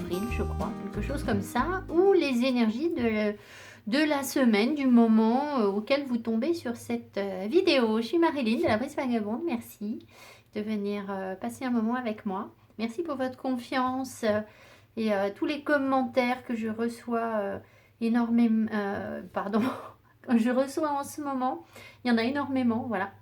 avril, je crois, quelque chose comme ça, ou les énergies de la semaine, du moment auquel vous tombez sur cette vidéo. Je suis Marilyn de la Brise Vagabonde, merci de venir passer un moment avec moi. Merci pour votre confiance et tous les commentaires que je reçois énormément, pardon, que je reçois en ce moment. Il y en a énormément, voilà.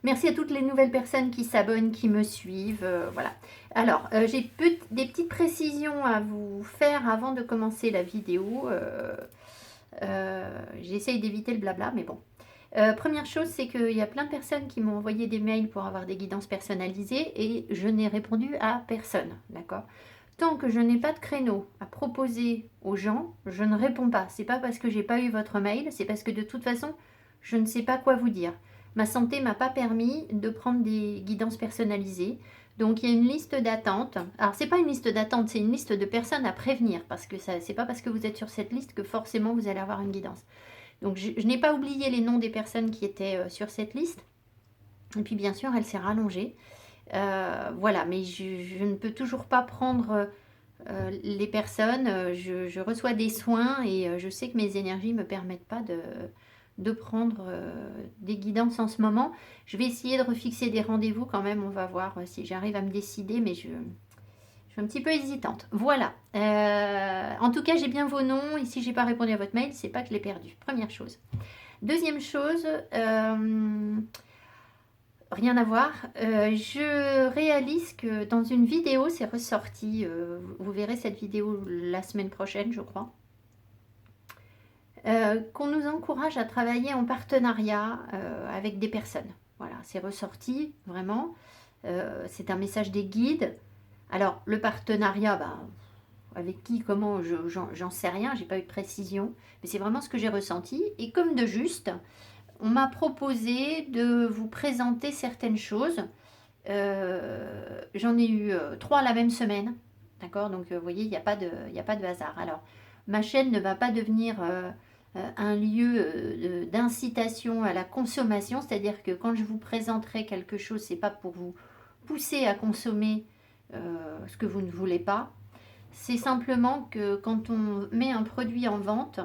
Merci à toutes les nouvelles personnes qui s'abonnent, qui me suivent, voilà. Alors, j'ai des petites précisions à vous faire avant de commencer la vidéo. J'essaye d'éviter le blabla, mais bon. Première chose, c'est qu'il y a plein de personnes qui m'ont envoyé des mails pour avoir des guidances personnalisées et je n'ai répondu à personne, d'accord? Tant que je n'ai pas de créneau à proposer aux gens, je ne réponds pas. C'est pas parce que j'ai pas eu votre mail, c'est parce que de toute façon, je ne sais pas quoi vous dire. Ma santé m'a pas permis de prendre des guidances personnalisées. Donc il y a une liste d'attente. Alors c'est pas une liste d'attente, c'est une liste de personnes à prévenir parce que ça, c'est pas parce que vous êtes sur cette liste que forcément vous allez avoir une guidance. Donc je n'ai pas oublié les noms des personnes qui étaient sur cette liste. Et puis bien sûr, elle s'est rallongée. Voilà, mais je ne peux toujours pas prendre les personnes. Je reçois des soins et je sais que mes énergies ne me permettent pas de prendre des guidances en ce moment. Je vais essayer de refixer des rendez-vous quand même. On va voir si j'arrive à me décider, mais je suis un petit peu hésitante. Voilà. En tout cas, j'ai bien vos noms. Et si j'ai pas répondu à votre mail, c'est pas que je l'ai perdu. Première chose. Deuxième chose, rien à voir. Je réalise que dans une vidéo, c'est ressorti. Vous verrez cette vidéo la semaine prochaine, je crois. Qu'on nous encourage à travailler en partenariat avec des personnes. Voilà, c'est ressorti vraiment. C'est un message des guides. Alors, le partenariat, avec qui, comment, j'en sais rien, j'ai pas eu de précision, mais c'est vraiment ce que j'ai ressenti. Et comme de juste, on m'a proposé de vous présenter certaines choses. J'en ai eu 3 la même semaine, d'accord? Donc, vous voyez, il n'y a pas de hasard. Alors, ma chaîne ne va pas devenir un lieu d'incitation à la consommation, c'est-à-dire que quand je vous présenterai quelque chose, c'est pas pour vous pousser à consommer ce que vous ne voulez pas. C'est simplement que quand on met un produit en vente,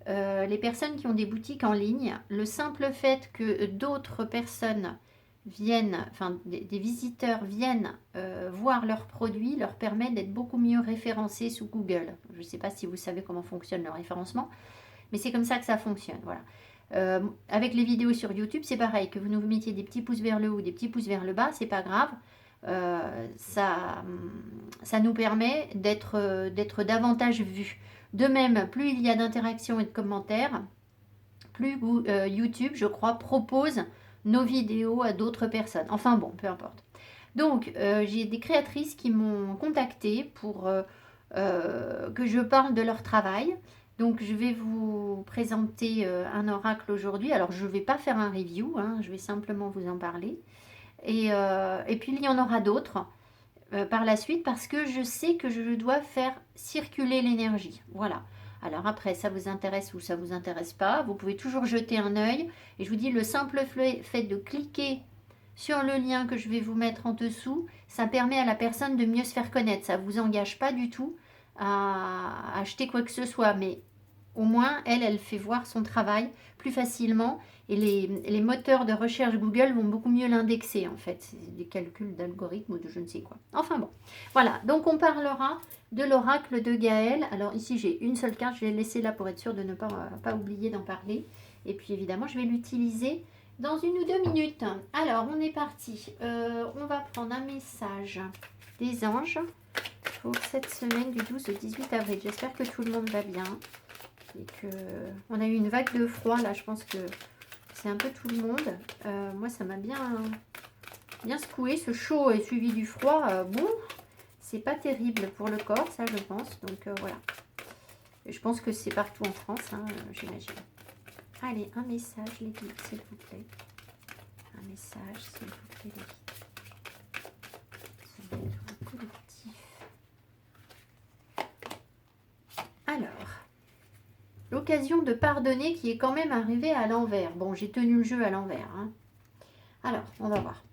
les personnes qui ont des boutiques en ligne, le simple fait que d'autres personnes viennent, enfin des visiteurs viennent voir leurs produits, leur permet d'être beaucoup mieux référencés sous Google. Je ne sais pas si vous savez comment fonctionne le référencement, mais c'est comme ça que ça fonctionne. Voilà. Avec les vidéos sur YouTube, c'est pareil, que vous nous mettiez des petits pouces vers le haut, des petits pouces vers le bas, c'est pas grave. Ça nous permet d'être davantage vus. De même, plus il y a d'interactions et de commentaires, plus YouTube, je crois, propose nos vidéos à d'autres personnes. Enfin bon, peu importe. Donc, j'ai des créatrices qui m'ont contacté pour que je parle de leur travail. Donc, je vais vous présenter un oracle aujourd'hui. Alors, je ne vais pas faire un review, hein, je vais simplement vous en parler. Et puis, il y en aura d'autres par la suite parce que je sais que je dois faire circuler l'énergie. Voilà. Alors après, ça vous intéresse ou ça vous intéresse pas, vous pouvez toujours jeter un œil. Et je vous dis, le simple fait de cliquer sur le lien que je vais vous mettre en dessous, ça permet à la personne de mieux se faire connaître. Ça ne vous engage pas du tout à acheter quoi que ce soit, mais au moins, elle fait voir son travail plus facilement et les moteurs de recherche Google vont beaucoup mieux l'indexer en fait. C'est des calculs d'algorithmes ou de je ne sais quoi. Enfin bon, voilà. Donc on parlera de l'oracle de Gaël. Alors ici j'ai une seule carte, je l'ai laissée là pour être sûre de ne pas oublier d'en parler. Et puis évidemment je vais l'utiliser dans 1 ou 2 minutes. Alors on est parti. On va prendre un message des anges pour cette semaine du 12 au 18 avril. J'espère que tout le monde va bien. Et que on a eu une vague de froid là, je pense que c'est un peu tout le monde. Moi ça m'a bien secoué, ce chaud et suivi du froid, bon, c'est pas terrible pour le corps, ça je pense, donc voilà. Et je pense que c'est partout en France, hein, j'imagine. Allez, un message les guides, s'il vous plaît. Un message, s'il vous plaît, les guides. Ça va être un collectif. Alors... l'occasion de pardonner qui est quand même arrivée à l'envers. Bon, j'ai tenu le jeu à l'envers. Hein. Alors, on va voir.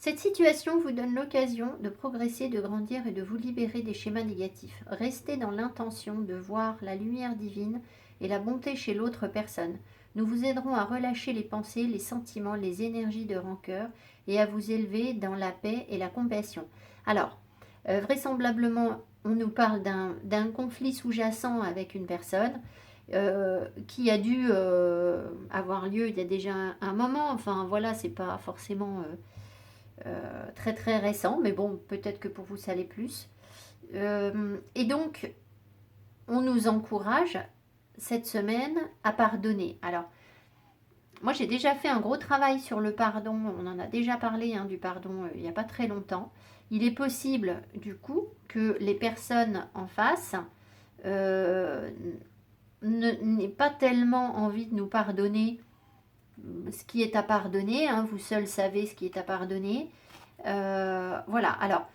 Cette situation vous donne l'occasion de progresser, de grandir et de vous libérer des schémas négatifs. Restez dans l'intention de voir la lumière divine et la bonté chez l'autre personne. Nous vous aiderons à relâcher les pensées, les sentiments, les énergies de rancœur et à vous élever dans la paix et la compassion. Alors, vraisemblablement, on nous parle d'un conflit sous-jacent avec une personne qui a dû avoir lieu il y a déjà un moment. Enfin, voilà, c'est pas forcément très très récent, mais bon, peut-être que pour vous ça l'est plus. Et donc, on nous encourage cette semaine à pardonner. Alors, moi j'ai déjà fait un gros travail sur le pardon, on en a déjà parlé hein, du pardon il n'y a pas très longtemps. Il est possible du coup que les personnes en face n'aient pas tellement envie de nous pardonner ce qui est à pardonner, hein, vous seul savez ce qui est à pardonner. Voilà, alors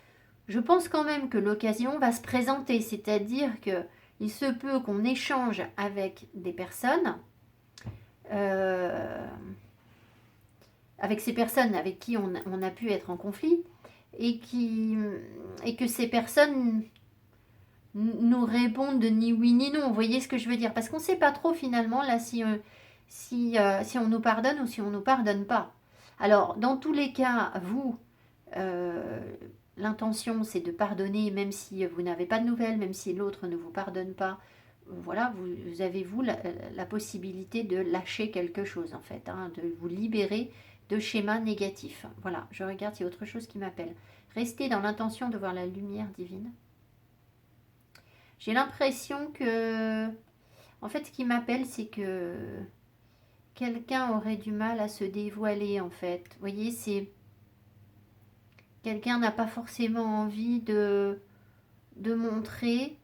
je pense quand même que l'occasion va se présenter, c'est-à-dire qu'il se peut qu'on échange avec des personnes, avec ces personnes avec qui on a pu être en conflit, et que ces personnes nous répondent ni oui ni non. Vous voyez ce que je veux dire? Parce qu'on ne sait pas trop finalement là si on nous pardonne ou si on ne nous pardonne pas. Alors, dans tous les cas, vous, l'intention c'est de pardonner même si vous n'avez pas de nouvelles, même si l'autre ne vous pardonne pas. Voilà, vous avez vous la possibilité de lâcher quelque chose en fait, hein, de vous libérer de schémas négatifs. Voilà, je regarde s'il y a autre chose qui m'appelle. Restez dans l'intention de voir la lumière divine. J'ai l'impression que, en fait, ce qui m'appelle, c'est que quelqu'un aurait du mal à se dévoiler, en fait. Vous voyez, c'est... Quelqu'un n'a pas forcément envie de montrer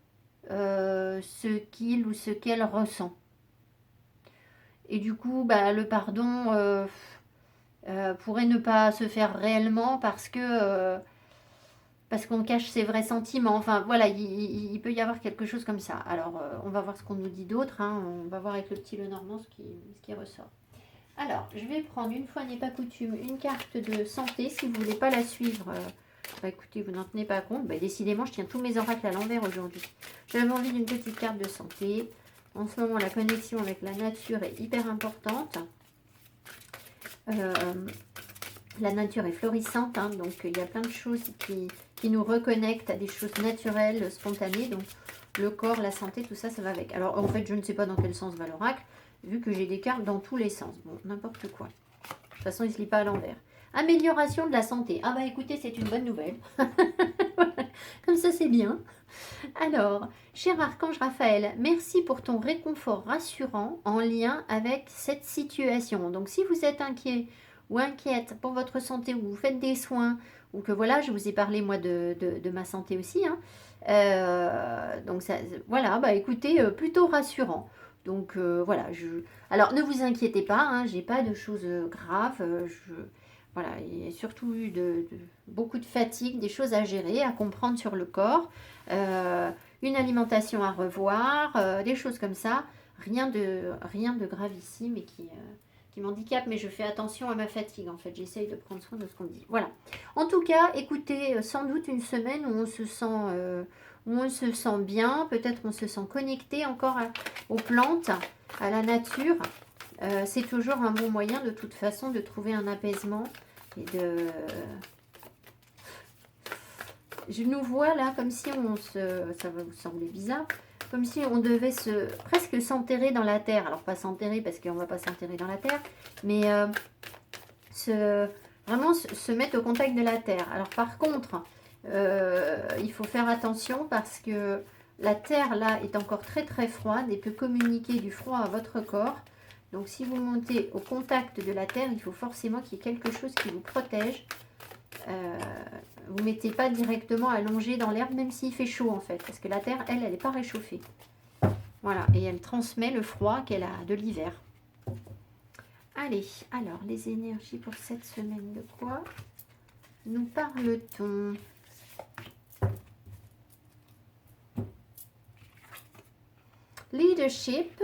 ce qu'il ou ce qu'elle ressent. Et du coup, bah, le pardon pourrait ne pas se faire réellement parce qu'on cache ses vrais sentiments. Enfin, voilà, il peut y avoir quelque chose comme ça. Alors, on va voir ce qu'on nous dit d'autre. Hein. On va voir avec le petit Lenormand ce qui ressort. Alors, je vais prendre, une fois n'est pas coutume, une carte de santé. Si vous ne voulez pas la suivre, bah écoutez, vous n'en tenez pas compte. Bah, décidément, je tiens tous mes oracles à l'envers aujourd'hui. J'avais envie d'une petite carte de santé. En ce moment, la connexion avec la nature est hyper importante. La nature est florissante, hein, donc il y a plein de choses qui nous reconnectent à des choses naturelles, spontanées. Donc le corps, la santé, tout ça, ça va avec. Alors en fait, je ne sais pas dans quel sens va l'oracle, vu que j'ai des cartes dans tous les sens. Bon, n'importe quoi. De toute façon, il ne se lit pas à l'envers. Amélioration de la santé. Ah bah écoutez, c'est une bonne nouvelle. Comme ça, c'est bien. Alors, cher Archange Raphaël, merci pour ton réconfort rassurant en lien avec cette situation. Donc si vous êtes inquiet ou inquiète pour votre santé, ou vous faites des soins, ou que voilà, je vous ai parlé moi de ma santé aussi, hein, donc ça, voilà, bah écoutez, plutôt rassurant. Donc voilà, alors ne vous inquiétez pas, hein, j'ai pas de choses graves, voilà, il y a surtout eu beaucoup de fatigue, des choses à gérer, à comprendre sur le corps, une alimentation à revoir, des choses comme ça, rien de gravissime et qui m'handicape, mais je fais attention à ma fatigue en fait, j'essaye de prendre soin de ce qu'on me dit. Voilà. En tout cas, écoutez, sans doute une semaine où on se sent bien, peut-être on se sent connecté encore aux plantes, à la nature. C'est toujours un bon moyen de toute façon de trouver un apaisement et de... Je nous vois là comme si ça va vous sembler bizarre, comme si on devait presque s'enterrer dans la terre. Alors pas s'enterrer parce qu'on ne va pas s'enterrer dans la terre, mais vraiment se mettre au contact de la terre. Alors par contre, il faut faire attention parce que la terre là est encore très très froide et peut communiquer du froid à votre corps. Donc si vous montez au contact de la terre, il faut forcément qu'il y ait quelque chose qui vous protège. Vous ne mettez pas directement allongé dans l'herbe, même s'il fait chaud en fait, parce que la terre, elle n'est pas réchauffée. Voilà, et elle transmet le froid qu'elle a de l'hiver. Allez, alors les énergies pour cette semaine, de quoi nous parle-t-on? Leadership,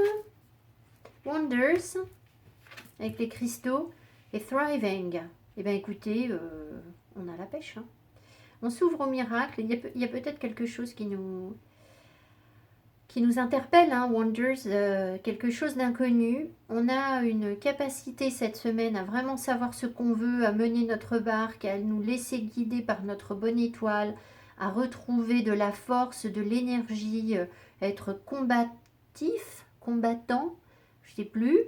Wonders, avec les cristaux, et Thriving. Eh bien écoutez, on a la pêche. Hein. On s'ouvre au miracle. Il y a peut-être quelque chose qui nous interpelle, hein, Wonders, quelque chose d'inconnu. On a une capacité cette semaine à vraiment savoir ce qu'on veut, à mener notre barque, à nous laisser guider par notre bonne étoile, à retrouver de la force, de l'énergie, être combattant, je ne sais plus.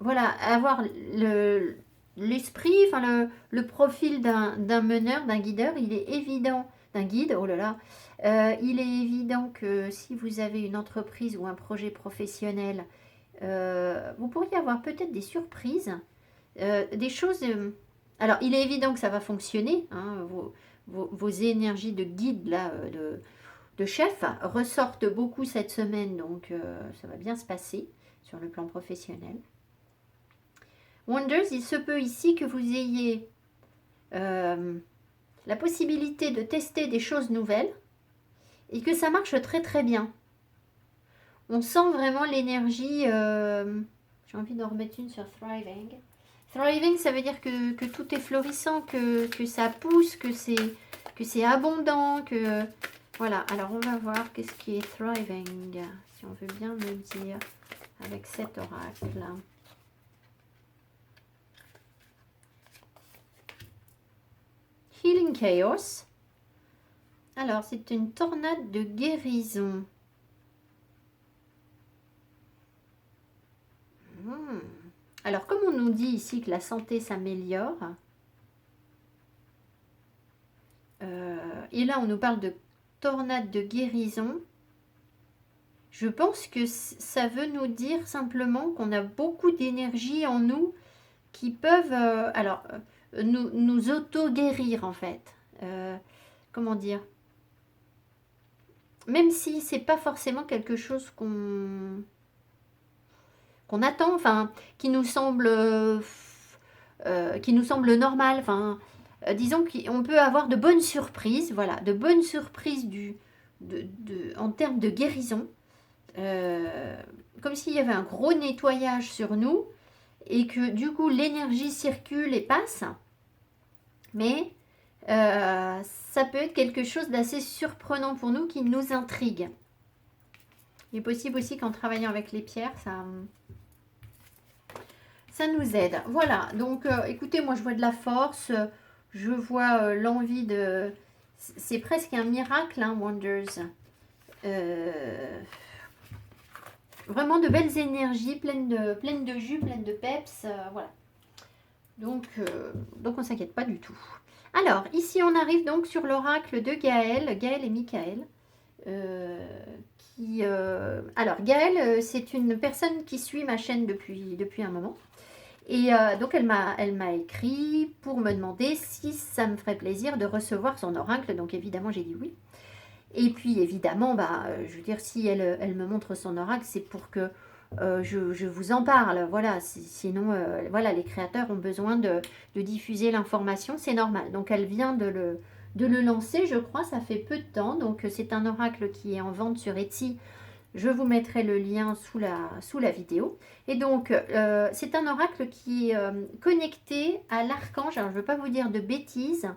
Voilà, avoir l'esprit, enfin le profil d'un meneur, d'un guideur, il est évident, d'un guide, oh là là, il est évident que si vous avez une entreprise ou un projet professionnel, vous pourriez avoir peut-être des surprises, des choses... alors, il est évident que ça va fonctionner, hein, vos énergies de guide, là, de chef, ressortent beaucoup cette semaine, donc ça va bien se passer sur le plan professionnel. Wonders, il se peut ici que vous ayez la possibilité de tester des choses nouvelles et que ça marche très très bien. On sent vraiment l'énergie. J'ai envie d'en remettre une sur Thriving. Thriving, ça veut dire que tout est florissant, que ça pousse, que c'est abondant, que... Voilà, alors on va voir qu'est-ce qui est Thriving, si on veut bien me dire, avec cet oracle. Healing Chaos. Alors, c'est une tornade de guérison. Alors, comme on nous dit ici que la santé s'améliore, et là on nous parle de tornade de guérison, je pense que ça veut nous dire simplement qu'on a beaucoup d'énergie en nous qui peuvent nous auto-guérir en fait. Comment dire? Même si c'est pas forcément quelque chose qu'on attend, enfin, qui nous semble normal, enfin, disons qu'on peut avoir de bonnes surprises, voilà, de bonnes surprises en termes de guérison, comme s'il y avait un gros nettoyage sur nous et que du coup l'énergie circule et passe, mais ça peut être quelque chose d'assez surprenant pour nous qui nous intrigue. Il est possible aussi qu'en travaillant avec les pierres, ça nous aide. Voilà, donc écoutez, moi je vois de la force, je vois l'envie de... C'est presque un miracle, hein, Wonders. Vraiment de belles énergies, pleines de jus, pleines de peps, voilà. Donc on ne s'inquiète pas du tout. Alors, ici on arrive donc sur l'oracle de Gaël et Michael. Alors, Gaël, c'est une personne qui suit ma chaîne depuis un moment. Et donc, elle m'a écrit pour me demander si ça me ferait plaisir de recevoir son oracle. Donc, évidemment, j'ai dit oui. Et puis, évidemment, je veux dire, si elle me montre son oracle, c'est pour que je vous en parle. Voilà, sinon, voilà, les créateurs ont besoin de diffuser l'information, c'est normal. Donc, elle vient de le lancer, je crois, ça fait peu de temps. Donc, c'est un oracle qui est en vente sur Etsy. Je vous mettrai le lien sous la vidéo. Et donc, c'est un oracle qui est connecté à l'archange. Alors, je ne veux pas vous dire de bêtises.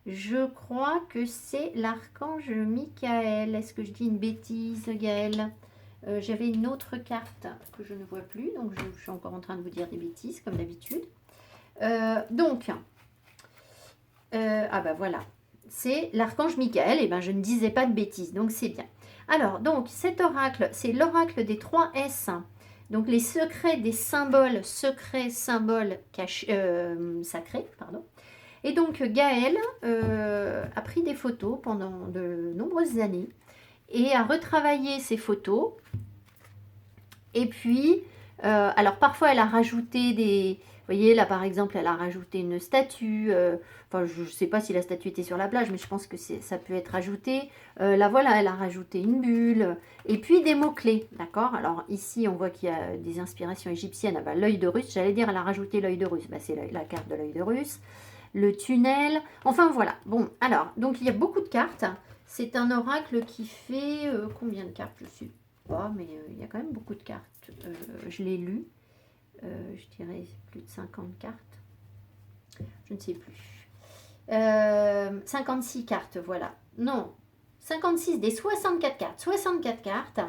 Je crois que c'est l'archange Michael. Est-ce que je dis une bêtise, Gaël? J'avais une autre carte que je ne vois plus. Donc, je suis encore en train de vous dire des bêtises, comme d'habitude. Voilà. C'est l'archange Michael. Et je ne disais pas de bêtises. Donc, c'est bien. Alors, donc, cet oracle, c'est l'oracle des 3 S. Donc, les secrets des symboles, symboles sacrés, pardon. Et donc, Gaël a pris des photos pendant de nombreuses années et a retravaillé ces photos. Et puis, alors parfois, elle a rajouté des... Vous voyez, là, par exemple, elle a rajouté une statue. Enfin, je ne sais pas si la statue était sur la plage, mais je pense que ça peut être rajouté. Là, voilà, elle a rajouté une bulle. Et puis, des mots-clés, d'accord? Alors, ici, on voit qu'il y a des inspirations égyptiennes. L'œil de Russe, j'allais dire, elle a rajouté l'œil de Russe. C'est la carte de l'œil de Russe. Le tunnel. Enfin, voilà. Bon, alors, donc, il y a beaucoup de cartes. C'est un oracle qui fait... combien de cartes? Je sais pas, mais il y a quand même beaucoup de cartes. Je l'ai lu. Je dirais plus de 50 cartes. Je ne sais plus. 56 cartes, voilà. Non, 56 des 64 cartes. 64 cartes.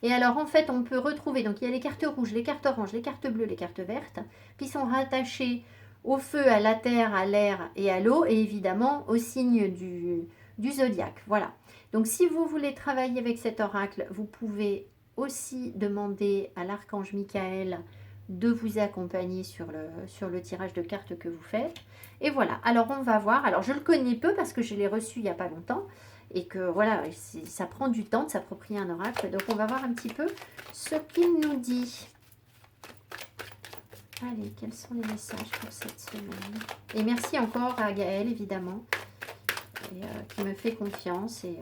Et alors, en fait, on peut retrouver, donc il y a les cartes rouges, les cartes oranges, les cartes bleues, les cartes vertes, qui sont rattachées au feu, à la terre, à l'air et à l'eau, et évidemment au signe du zodiaque. Voilà. Donc, si vous voulez travailler avec cet oracle, vous pouvez aussi demander à l'archange Michael de vous accompagner sur le tirage de cartes que vous faites. Et voilà, alors on va voir. Alors, je le connais peu parce que je l'ai reçu il n'y a pas longtemps et que voilà, ça prend du temps de s'approprier un oracle. Donc, on va voir un petit peu ce qu'il nous dit. Allez, quels sont les messages pour cette semaine? Et merci encore à Gaëlle, évidemment, et, qui me fait confiance. Et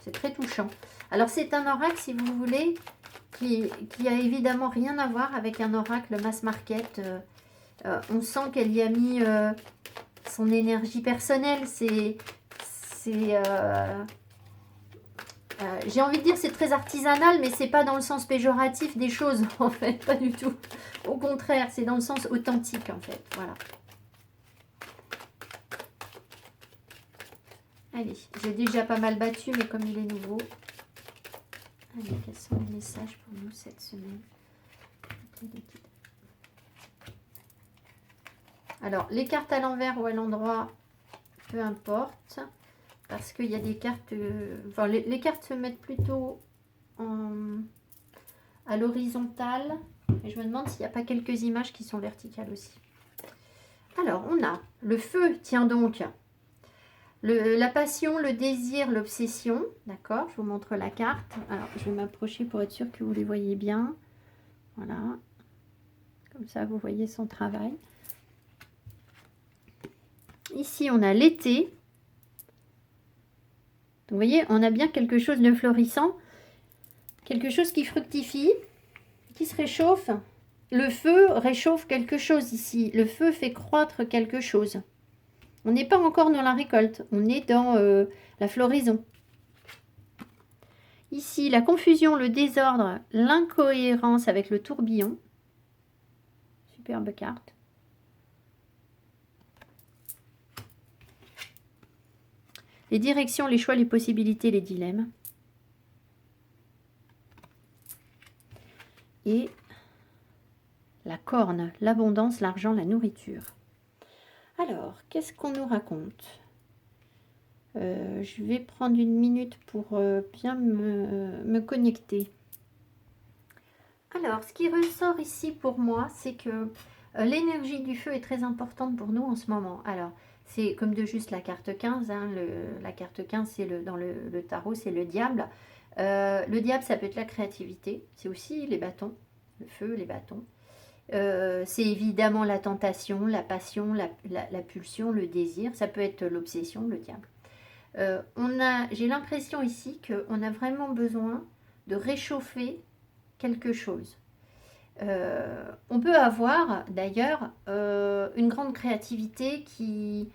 c'est très touchant. Alors, c'est un oracle, si vous voulez, qui a évidemment rien à voir avec un oracle mass market. On sent qu'elle y a mis son énergie personnelle. J'ai envie de dire c'est très artisanal, mais c'est pas dans le sens péjoratif des choses, en fait, pas du tout. Au contraire, c'est dans le sens authentique, en fait. Voilà. Allez, j'ai déjà pas mal battu, mais comme il est nouveau. Allez, quels sont les messages pour nous cette semaine? Alors, les cartes à l'envers ou à l'endroit, peu importe. Parce qu'il y a des cartes... enfin, les cartes se mettent plutôt à l'horizontale. Et je me demande s'il n'y a pas quelques images qui sont verticales aussi. Alors, on a le feu, tiens donc. La passion, le désir, l'obsession. D'accord, je vous montre la carte. Alors, je vais m'approcher pour être sûr que vous les voyez bien. Voilà. Comme ça, vous voyez son travail. Ici, on a l'été. Vous voyez, on a bien quelque chose de florissant. Quelque chose qui fructifie, qui se réchauffe. Le feu réchauffe quelque chose ici. Le feu fait croître quelque chose. On n'est pas encore dans la récolte. On est dans la floraison. Ici, la confusion, le désordre, l'incohérence avec le tourbillon. Superbe carte. Les directions, les choix, les possibilités, les dilemmes. Et la corne, l'abondance, l'argent, la nourriture. Alors, qu'est-ce qu'on nous raconte? Je vais prendre une minute pour bien me connecter. Alors, ce qui ressort ici pour moi, c'est que l'énergie du feu est très importante pour nous en ce moment. Alors, c'est comme de juste la carte 15. Hein, la carte 15, c'est dans le tarot, c'est le diable. Le diable, ça peut être la créativité. C'est aussi les bâtons. Le feu, les bâtons. C'est évidemment la tentation, la passion, la pulsion, le désir. Ça peut être l'obsession, le diable. J'ai l'impression ici qu'on a vraiment besoin de réchauffer quelque chose. On peut avoir d'ailleurs une grande créativité qui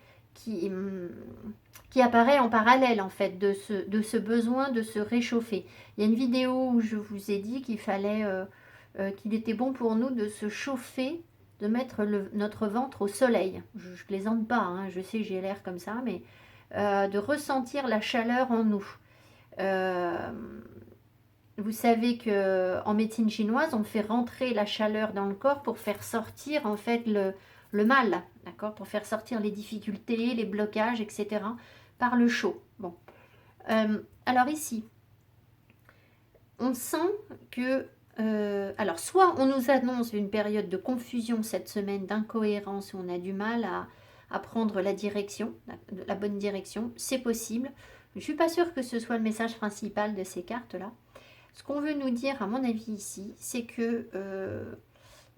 apparaît en parallèle en fait de ce besoin de se réchauffer. Il y a une vidéo où je vous ai dit qu'il était bon pour nous de se chauffer, de mettre notre ventre au soleil. Je ne plaisante pas, hein, je sais j'ai l'air comme ça, mais de ressentir la chaleur en nous. Vous savez qu'en médecine chinoise, on fait rentrer la chaleur dans le corps pour faire sortir en fait le mal, d'accord, pour faire sortir les difficultés, les blocages, etc. par le chaud. Bon. Alors ici, on sent que alors, soit on nous annonce une période de confusion cette semaine, d'incohérence, où on a du mal à prendre la direction, la bonne direction. C'est possible. Je ne suis pas sûre que ce soit le message principal de ces cartes-là. Ce qu'on veut nous dire, à mon avis, ici, c'est que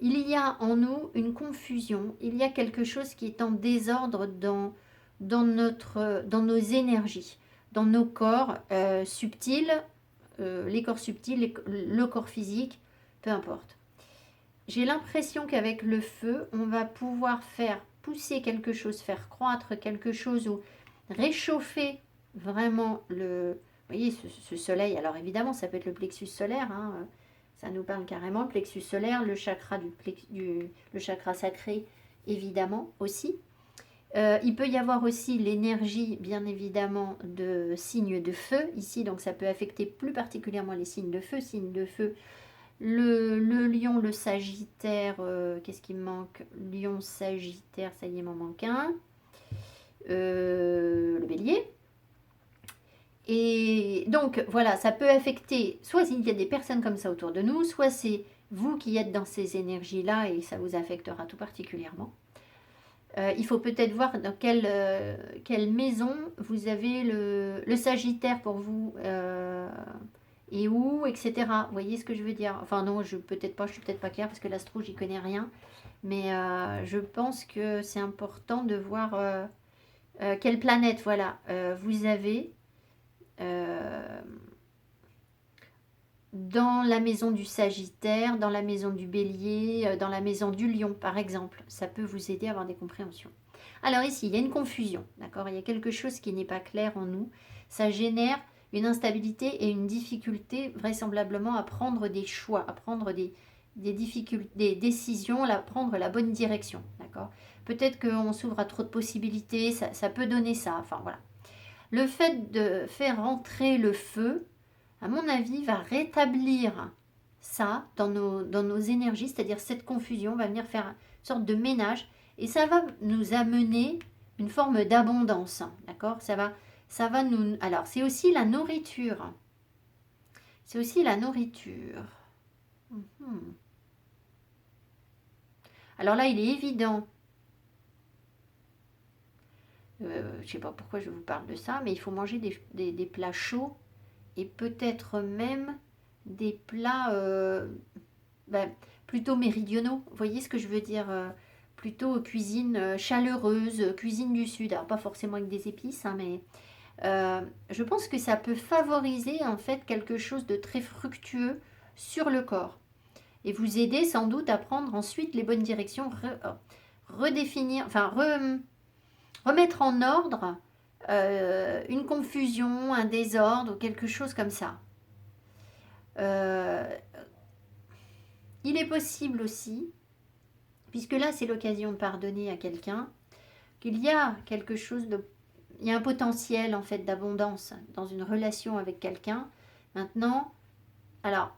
il y a en nous une confusion. Il y a quelque chose qui est en désordre dans nos énergies, dans nos corps subtils, les corps subtils, le corps physique, peu importe. J'ai l'impression qu'avec le feu, on va pouvoir faire pousser quelque chose, faire croître quelque chose ou réchauffer vraiment vous voyez, ce soleil. Alors évidemment, ça peut être le plexus solaire, ça nous parle carrément, le plexus solaire, le chakra le chakra sacré évidemment aussi. Il peut y avoir aussi l'énergie, bien évidemment, de signes de feu ici, donc ça peut affecter plus particulièrement les signes de feu. Signes de feu, le lion, le sagittaire, qu'est-ce qui me manque? Lion, sagittaire, ça y est, il m'en manque un. Le bélier. Et donc, voilà, ça peut affecter, soit il y a des personnes comme ça autour de nous, soit c'est vous qui êtes dans ces énergies-là et ça vous affectera tout particulièrement. Il faut peut-être voir dans quelle maison vous avez le Sagittaire pour vous et où, etc. Vous voyez ce que je veux dire? Enfin non, peut-être pas, je suis peut-être pas claire parce que l'astro, j'y connais rien. Mais je pense que c'est important de voir quelle planète, voilà, vous avez dans la maison du Sagittaire, dans la maison du Bélier, dans la maison du Lion, par exemple. Ça peut vous aider à avoir des compréhensions. Alors ici, il y a une confusion, d'accord? Il y a quelque chose qui n'est pas clair en nous. Ça génère une instabilité et une difficulté vraisemblablement à prendre des choix, à prendre des décisions, à prendre la bonne direction, d'accord? Peut-être qu'on s'ouvre à trop de possibilités, ça peut donner ça, enfin voilà. Le fait de faire rentrer le feu, à mon avis, va rétablir ça dans nos énergies, c'est-à-dire cette confusion va venir faire une sorte de ménage et ça va nous amener une forme d'abondance, d'accord? Ça va nous... Alors, c'est aussi la nourriture. C'est aussi la nourriture. Mhm. Alors là, il est évident, je ne sais pas pourquoi je vous parle de ça, mais il faut manger des plats chauds et peut-être même des plats ben, plutôt méridionaux. Vous voyez ce que je veux dire? Plutôt cuisine chaleureuse, cuisine du Sud. Alors pas forcément avec des épices, hein, mais je pense que ça peut favoriser en fait quelque chose de très fructueux sur le corps. Et vous aider sans doute à prendre ensuite les bonnes directions, redéfinir, enfin remettre en ordre une confusion, un désordre ou quelque chose comme ça. Euh, il est possible aussi, puisque là c'est l'occasion de pardonner à quelqu'un, qu'il y a quelque chose de... Il y a un potentiel en fait d'abondance dans une relation avec quelqu'un. Maintenant, alors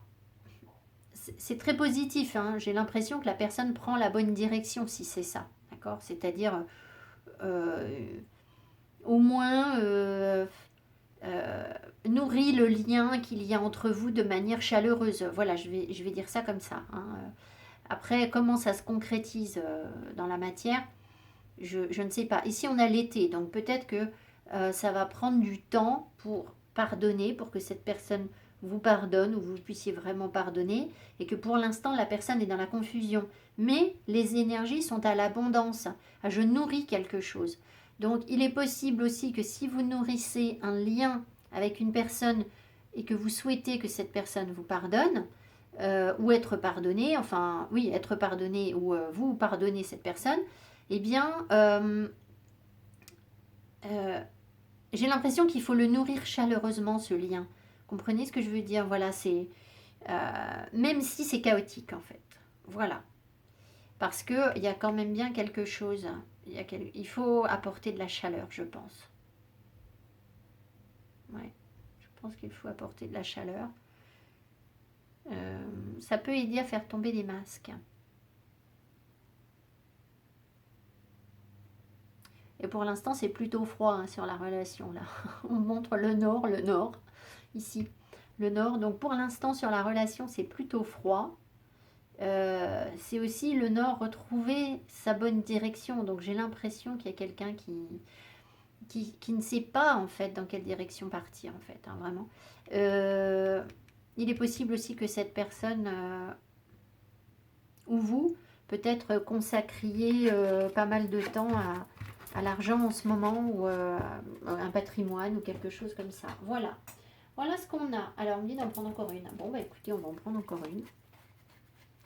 c'est très positif, hein, j'ai l'impression que la personne prend la bonne direction si c'est ça, d'accord? C'est-à-dire euh, au moins nourrit le lien qu'il y a entre vous de manière chaleureuse. Voilà, je vais dire ça comme ça, hein. Après, comment ça se concrétise dans la matière, je ne sais pas. Ici, on a l'été, donc peut-être que ça va prendre du temps pour pardonner, pour que cette personne vous pardonne ou vous puissiez vraiment pardonner, et que pour l'instant, la personne est dans la confusion. Mais les énergies sont à l'abondance. Je nourris quelque chose. Donc, il est possible aussi que si vous nourrissez un lien avec une personne et que vous souhaitez que cette personne vous pardonne, ou être pardonné, enfin, oui, être pardonné ou vous pardonnez cette personne, eh bien, j'ai l'impression qu'il faut le nourrir chaleureusement, ce lien. Comprenez ce que je veux dire? Voilà, c'est... même si c'est chaotique, en fait. Voilà. Parce qu'il y a quand même bien quelque chose. Il faut apporter de la chaleur, je pense. Ouais. Je pense qu'il faut apporter de la chaleur. Ça peut aider à faire tomber des masques. Et pour l'instant, c'est plutôt froid hein, sur la relation. Là, on montre le nord, ici. Le nord. Donc pour l'instant, sur la relation, c'est plutôt froid. C'est aussi le nord retrouver sa bonne direction. Donc j'ai l'impression qu'il y a quelqu'un qui ne sait pas en fait dans quelle direction partir en fait, hein, vraiment. Il est possible aussi que cette personne ou vous peut-être consacriez pas mal de temps à l'argent en ce moment ou un patrimoine ou quelque chose comme ça. Voilà. Voilà ce qu'on a. Alors on me dit d'en prendre encore une. Bon bah écoutez, on va en prendre encore une.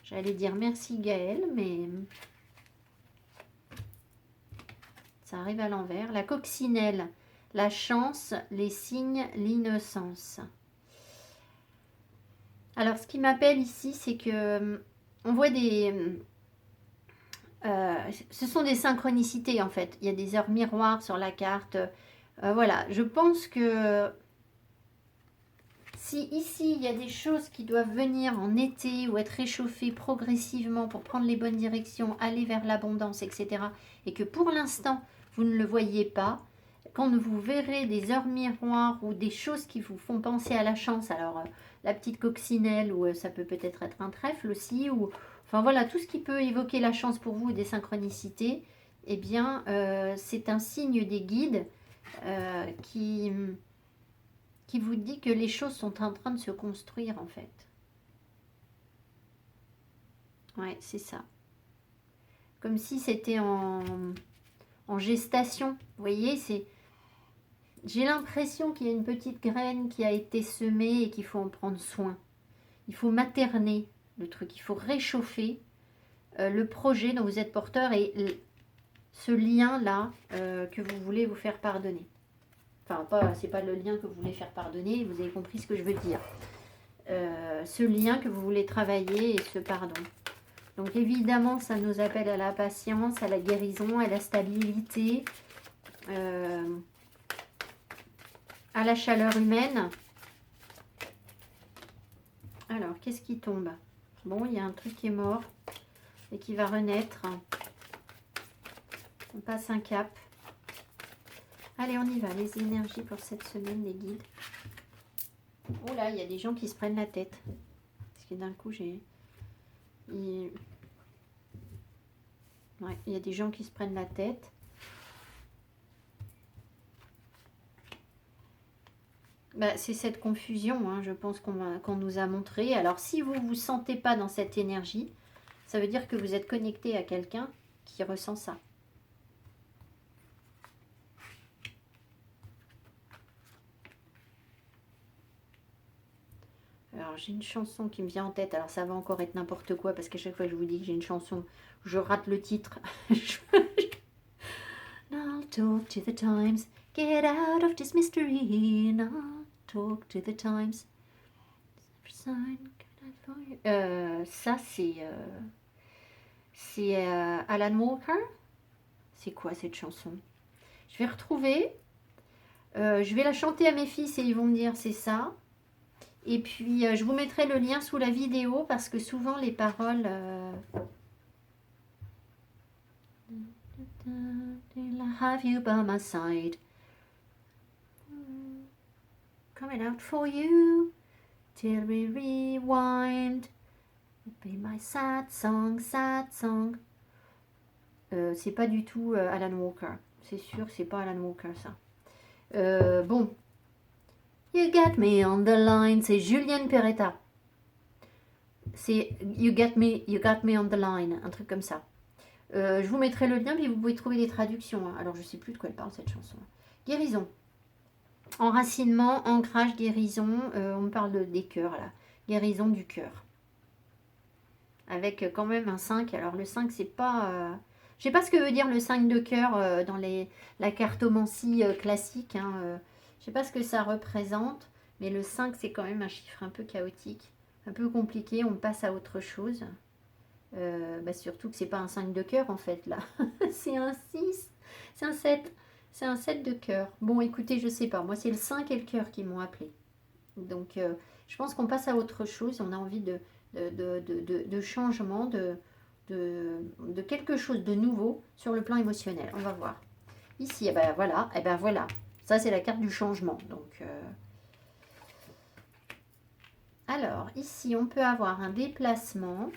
J'allais dire merci Gaëlle, mais ça arrive à l'envers. La coccinelle, la chance, les signes, l'innocence. Alors ce qui m'appelle ici, c'est que on voit Ce sont des synchronicités en fait. Il y a des heures miroirs sur la carte. Voilà, je pense que si ici il y a des choses qui doivent venir en été ou être réchauffées progressivement pour prendre les bonnes directions, aller vers l'abondance, etc. et que pour l'instant vous ne le voyez pas, quand vous verrez des heures miroirs ou des choses qui vous font penser à la chance, alors la petite coccinelle ou ça peut peut-être être un trèfle aussi, ou enfin voilà, tout ce qui peut évoquer la chance pour vous, des synchronicités, eh bien c'est un signe des guides qui vous dit que les choses sont en train de se construire en fait. Ouais, c'est ça. Comme si c'était en gestation. Vous voyez, j'ai l'impression qu'il y a une petite graine qui a été semée et qu'il faut en prendre soin. Il faut materner le truc, il faut réchauffer le projet dont vous êtes porteur et ce lien-là que vous voulez vous faire pardonner. Enfin, c'est pas le lien que vous voulez faire pardonner, vous avez compris ce que je veux dire. Ce lien que vous voulez travailler et ce pardon. Donc évidemment, ça nous appelle à la patience, à la guérison, à la stabilité, à la chaleur humaine. Alors, qu'est-ce qui tombe? Bon, il y a un truc qui est mort et qui va renaître. On passe un cap. Allez, on y va. Les énergies pour cette semaine, les guides. Oh là, il y a des gens qui se prennent la tête. Parce que d'un coup, ouais, il y a des gens qui se prennent la tête. Bah, c'est cette confusion, hein, je pense qu'on nous a montré. Alors, si vous ne vous sentez pas dans cette énergie, ça veut dire que vous êtes connecté à quelqu'un qui ressent ça. Alors, j'ai une chanson qui me vient en tête. Alors, ça va encore être n'importe quoi parce qu'à chaque fois que je vous dis que j'ai une chanson, je rate le titre. I'll talk to the times, get out of this mystery. I'll talk to the times. Ça, c'est Alan Walker. C'est quoi cette chanson? Je vais retrouver. Je vais la chanter à mes fils et ils vont me dire c'est ça. Et puis, je vous mettrai le lien sous la vidéo parce que souvent les paroles... Till I have you by my side. Coming out for you. Till we rewind. Be my sad song, sad song. C'est pas du tout Alan Walker. C'est sûr, c'est pas Alan Walker ça. Bon. You got me on the line, c'est Julienne Peretta. C'est you got me on the line, un truc comme ça. Je vous mettrai le lien, puis vous pouvez trouver les traductions. Hein. Alors, je sais plus de quoi elle parle, cette chanson. Guérison. Enracinement, ancrage, guérison. On me parle des cœurs, là. Guérison du cœur. Avec quand même un 5. Alors, le 5, c'est pas... Je sais pas ce que veut dire le 5 de cœur dans la cartomancie classique. Hein, je sais pas ce que ça représente. Mais le 5, c'est quand même un chiffre un peu chaotique. Un peu compliqué. On passe à autre chose. Surtout que c'est pas un 5 de cœur en fait là. C'est un 6. C'est un 7. C'est un 7 de cœur. Bon écoutez, je sais pas. Moi c'est le 5 et le cœur qui m'ont appelé. Donc je pense qu'on passe à autre chose. On a envie de changement, de quelque chose de nouveau sur le plan émotionnel. On va voir. Ici, voilà. Voilà. Ça c'est la carte du changement. Donc alors ici on peut avoir un déplacement.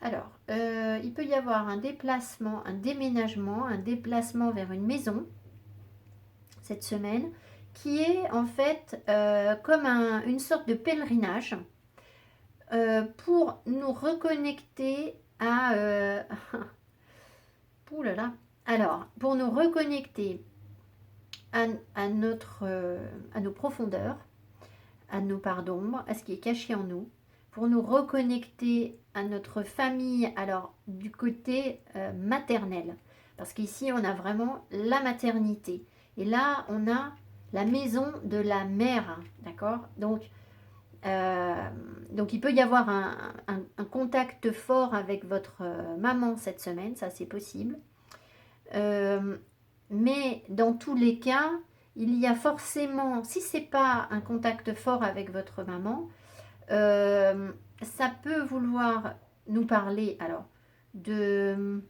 Alors, il peut y avoir un déplacement, un déménagement, un déplacement vers une maison cette semaine qui est en fait comme une sorte de pèlerinage pour nous reconnecter à... Ouh là là. Alors, pour nous reconnecter à nos profondeurs, à nos parts d'ombre, à ce qui est caché en nous, pour nous reconnecter à notre famille, alors du côté maternel. Parce qu'ici, on a vraiment la maternité. Et là, on a la maison de la mère, d'accord? Donc, Donc il peut y avoir un contact fort avec votre maman cette semaine, ça c'est possible. Mais dans tous les cas, il y a forcément, si c'est pas un contact fort avec votre maman, ça peut vouloir nous parler alors de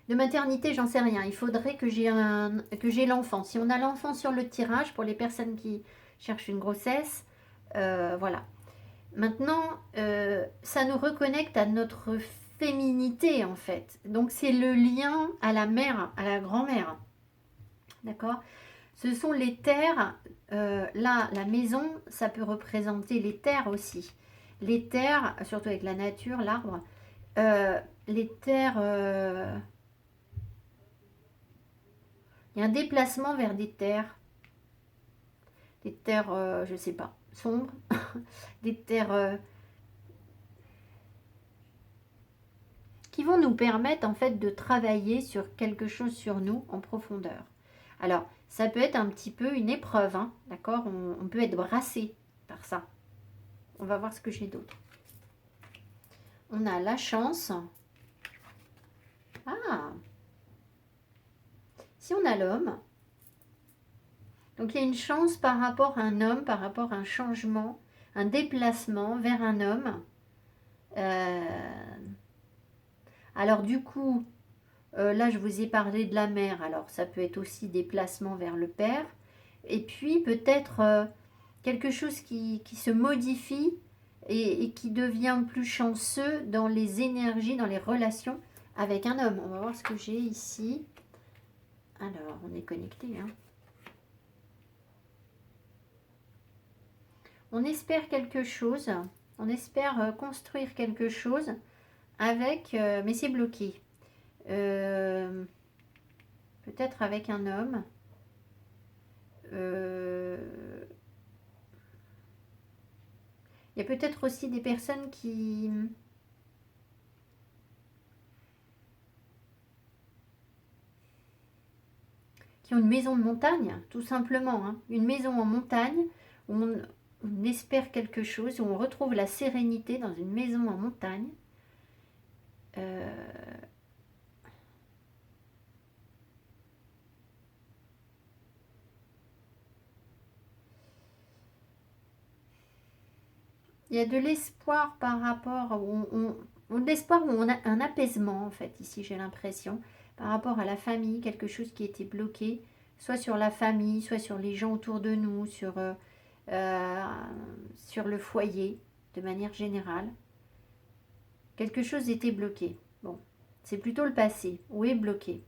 maternité, j'en sais rien. Il faudrait que j'ai l'enfant. Si on a l'enfant sur le tirage, pour les personnes qui cherchent une grossesse, voilà. Maintenant, ça nous reconnecte à notre féminité, en fait. Donc, c'est le lien à la mère, à la grand-mère. D'accord? Ce sont les terres. Là, la maison, ça peut représenter les terres aussi. Les terres, surtout avec la nature, l'arbre. Les terres... il y a un déplacement vers des terres, je sais pas, sombres, des terres qui vont nous permettre en fait de travailler sur quelque chose sur nous en profondeur. Alors, ça peut être un petit peu une épreuve, hein, d'accord, on peut être brassé par ça. On va voir ce que j'ai d'autre. On a la chance. Ah, si on a l'homme, donc il y a une chance par rapport à un homme, par rapport à un changement, un déplacement vers un homme. Alors du coup, là je vous ai parlé de la mère, alors ça peut être aussi déplacement vers le père. Et puis peut-être quelque chose qui se modifie et qui devient plus chanceux dans les énergies, dans les relations avec un homme. On va voir ce que j'ai ici. Alors, on est connecté, hein. On espère quelque chose, on espère construire quelque chose avec, mais c'est bloqué. Peut-être avec un homme. Il y a peut-être aussi des personnes qui ont une maison de montagne, tout simplement, hein. Une maison en montagne où on espère quelque chose, où on retrouve la sérénité dans une maison en montagne. Il y a de l'espoir par rapport, de l'espoir où on a un apaisement en fait, ici j'ai l'impression, par rapport à la famille, quelque chose qui était bloqué, soit sur la famille, soit sur les gens autour de nous, sur le foyer, de manière générale. Quelque chose était bloqué. Bon, c'est plutôt le passé, où est bloqué.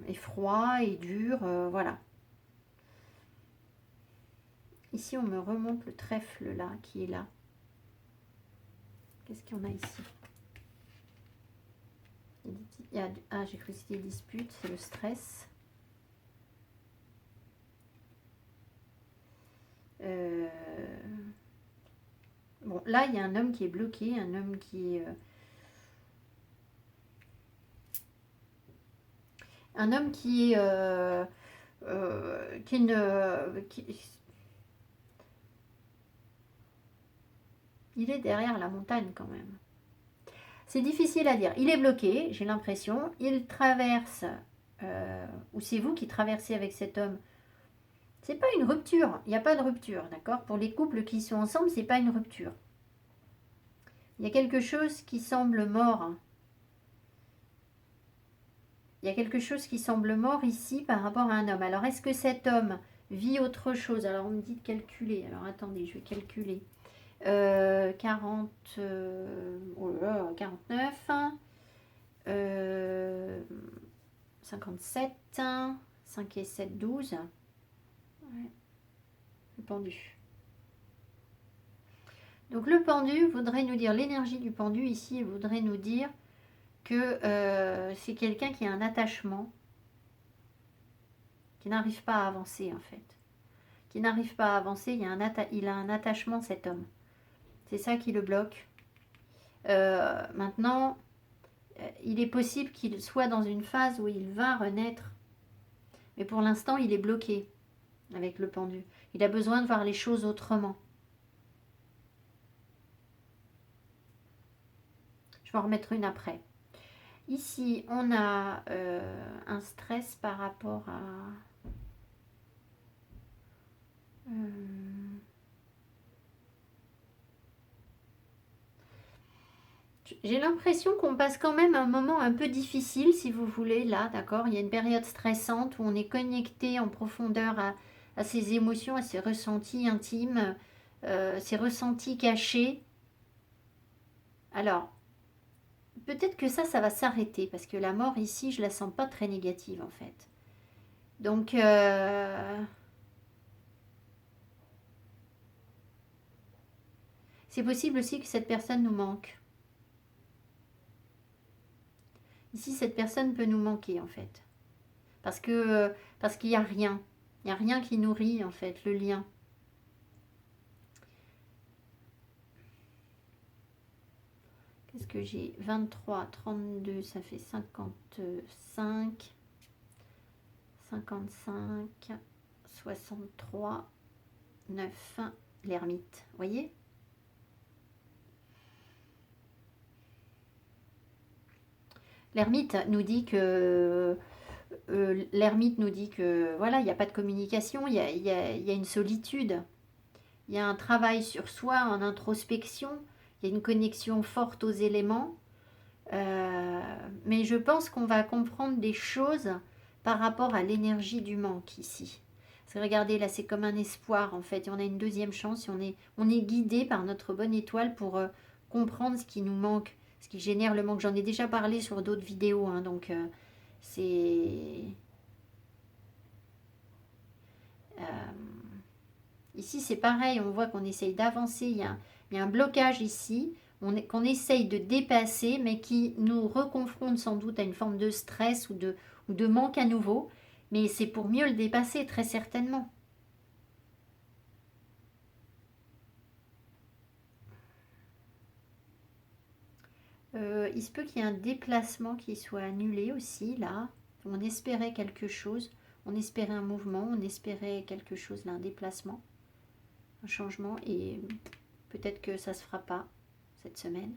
Et froid, et dur, voilà. Ici, on me remonte le trèfle là, qui est là. Qu'est-ce qu'il y en a ici? Ah, j'ai cru que c'était dispute, c'est le stress. Bon, là, il y a un homme qui est bloqué, un homme qui est... un homme qui est... il est derrière la montagne quand même. C'est difficile à dire. Il est bloqué, j'ai l'impression. Il traverse, ou c'est vous qui traversez avec cet homme. C'est pas une rupture. Il n'y a pas de rupture, d'accord? Pour les couples qui sont ensemble, c'est pas une rupture. Il y a quelque chose qui semble mort. Il y a quelque chose qui semble mort ici par rapport à un homme. Alors, est-ce que cet homme vit autre chose? Alors, on me dit de calculer. Alors, attendez, je vais calculer. 40, 49, 57, 5 et 7, 12. Ouais. Le pendu. Donc le pendu voudrait nous dire, l'énergie du pendu ici voudrait nous dire que c'est quelqu'un qui a un attachement, qui n'arrive pas à avancer en fait. Qui n'arrive pas à avancer, il a un attachement cet homme. C'est ça qui le bloque. Maintenant, il est possible qu'il soit dans une phase où il va renaître. Mais pour l'instant, il est bloqué. avec le pendu. Il a besoin de voir les choses autrement. Je vais en remettre une après. Ici, on a un stress par rapport à... j'ai l'impression qu'on passe quand même un moment un peu difficile, si vous voulez, là, d'accord? Il y a une période stressante où on est connecté en profondeur à ses émotions, à ses ressentis intimes, ses ressentis cachés. Alors, peut-être que ça va s'arrêter, parce que la mort ici, je la sens pas très négative, en fait. Donc, c'est possible aussi que cette personne nous manque. Ici, cette personne peut nous manquer, en fait. Parce qu'il n'y a rien. Il n'y a rien qui nourrit, en fait, le lien. Qu'est-ce que j'ai? 23, 32, ça fait 55. 55, 63, 9, l'ermite. Vous voyez? L'ermite nous dit que voilà, il n'y a pas de communication, il y a une solitude, il y a un travail sur soi en introspection, il y a une connexion forte aux éléments, mais je pense qu'on va comprendre des choses par rapport à l'énergie du manque ici. Parce que regardez, là c'est comme un espoir en fait, et on a une deuxième chance, et on est guidé par notre bonne étoile pour comprendre ce qui nous manque, ce qui génère le manque. J'en ai déjà parlé sur d'autres vidéos, hein, donc c'est... ici c'est pareil, on voit qu'on essaye d'avancer, il y a un blocage ici, qu'on essaye de dépasser, mais qui nous reconfronte sans doute à une forme de stress ou de manque à nouveau, mais c'est pour mieux le dépasser très certainement. Il se peut qu'il y ait un déplacement qui soit annulé aussi là. On espérait quelque chose, on espérait un mouvement, on espérait quelque chose là, un déplacement, un changement, et peut-être que ça ne se fera pas cette semaine.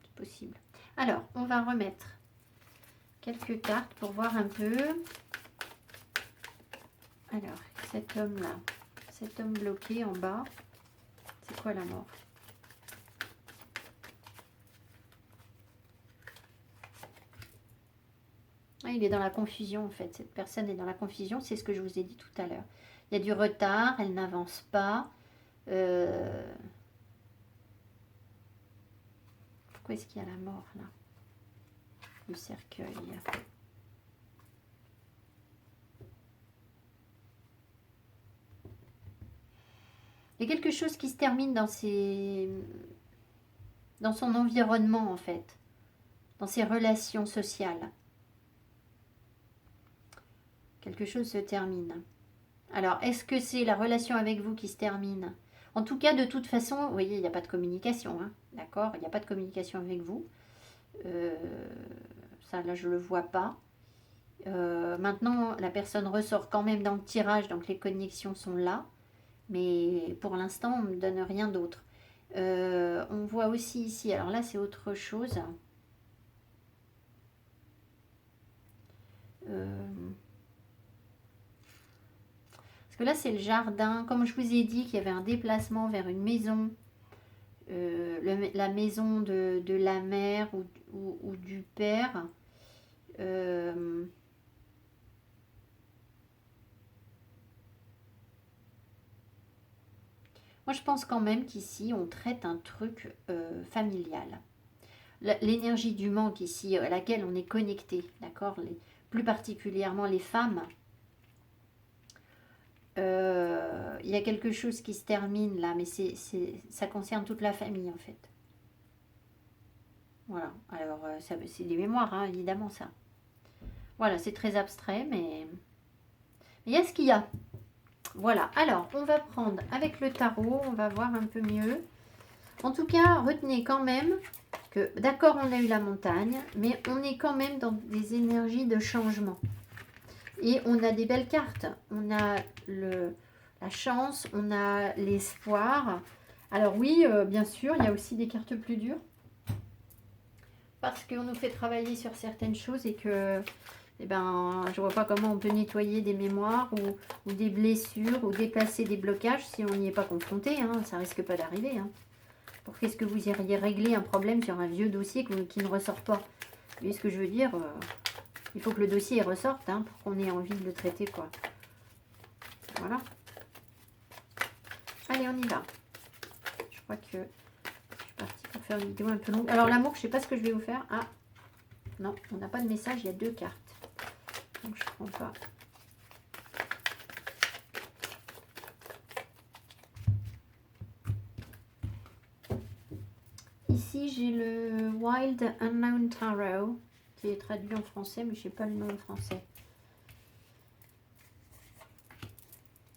C'est possible. Alors, on va remettre quelques cartes pour voir un peu. Alors, cet homme-là, cet homme bloqué en bas, c'est quoi la mort? Ah, il est dans la confusion en fait, cette personne est dans la confusion, c'est ce que je vous ai dit tout à l'heure. Il y a du retard, elle n'avance pas. Pourquoi est-ce qu'il y a la mort là? Le cercueil. Il y a quelque chose qui se termine dans son environnement en fait, dans ses relations sociales. Quelque chose se termine. Alors, est-ce que c'est la relation avec vous qui se termine? En tout cas, de toute façon, vous voyez, il n'y a pas de communication, hein, d'accord? Il n'y a pas de communication avec vous. Ça, là, je ne le vois pas. Maintenant, la personne ressort quand même dans le tirage, donc les connexions sont là. Mais pour l'instant, on ne me donne rien d'autre. On voit aussi ici, alors là, c'est autre chose. Parce que là, c'est le jardin. Comme je vous ai dit qu'il y avait un déplacement vers une maison. La maison de la mère ou du père. Moi, je pense quand même qu'ici, on traite un truc familial. L'énergie du manque ici, à laquelle on est connecté, d'accord? Plus particulièrement les femmes. Il y a quelque chose qui se termine là, mais ça concerne toute la famille en fait. Voilà, alors c'est des mémoires, hein, évidemment ça. Voilà, c'est très abstrait, mais il y a ce qu'il y a. Voilà, alors on va prendre avec le tarot, on va voir un peu mieux. En tout cas, retenez quand même que, d'accord, on a eu la montagne, mais on est quand même dans des énergies de changement. Et on a des belles cartes. On a la chance, on a l'espoir. Alors oui, bien sûr, il y a aussi des cartes plus dures. Parce qu'on nous fait travailler sur certaines choses et que eh ben, je vois pas comment on peut nettoyer des mémoires ou des blessures ou déplacer des blocages si on n'y est pas confronté. Hein, ça risque pas d'arriver. Hein. Pour qu'est-ce que vous iriez régler un problème sur un vieux dossier qui ne ressort pas? Vous voyez ce que je veux dire? Il faut que le dossier ressorte hein, pour qu'on ait envie de le traiter, quoi. Voilà. Allez, on y va. Je crois que je suis partie pour faire une vidéo un peu longue. Alors l'amour, je sais pas ce que je vais vous faire. Ah, non, on n'a pas de message, il y a 2 cartes. Donc je prends pas. Ici, j'ai le Wild Unknown Tarot, qui est traduit en français, mais je sais pas le nom en français.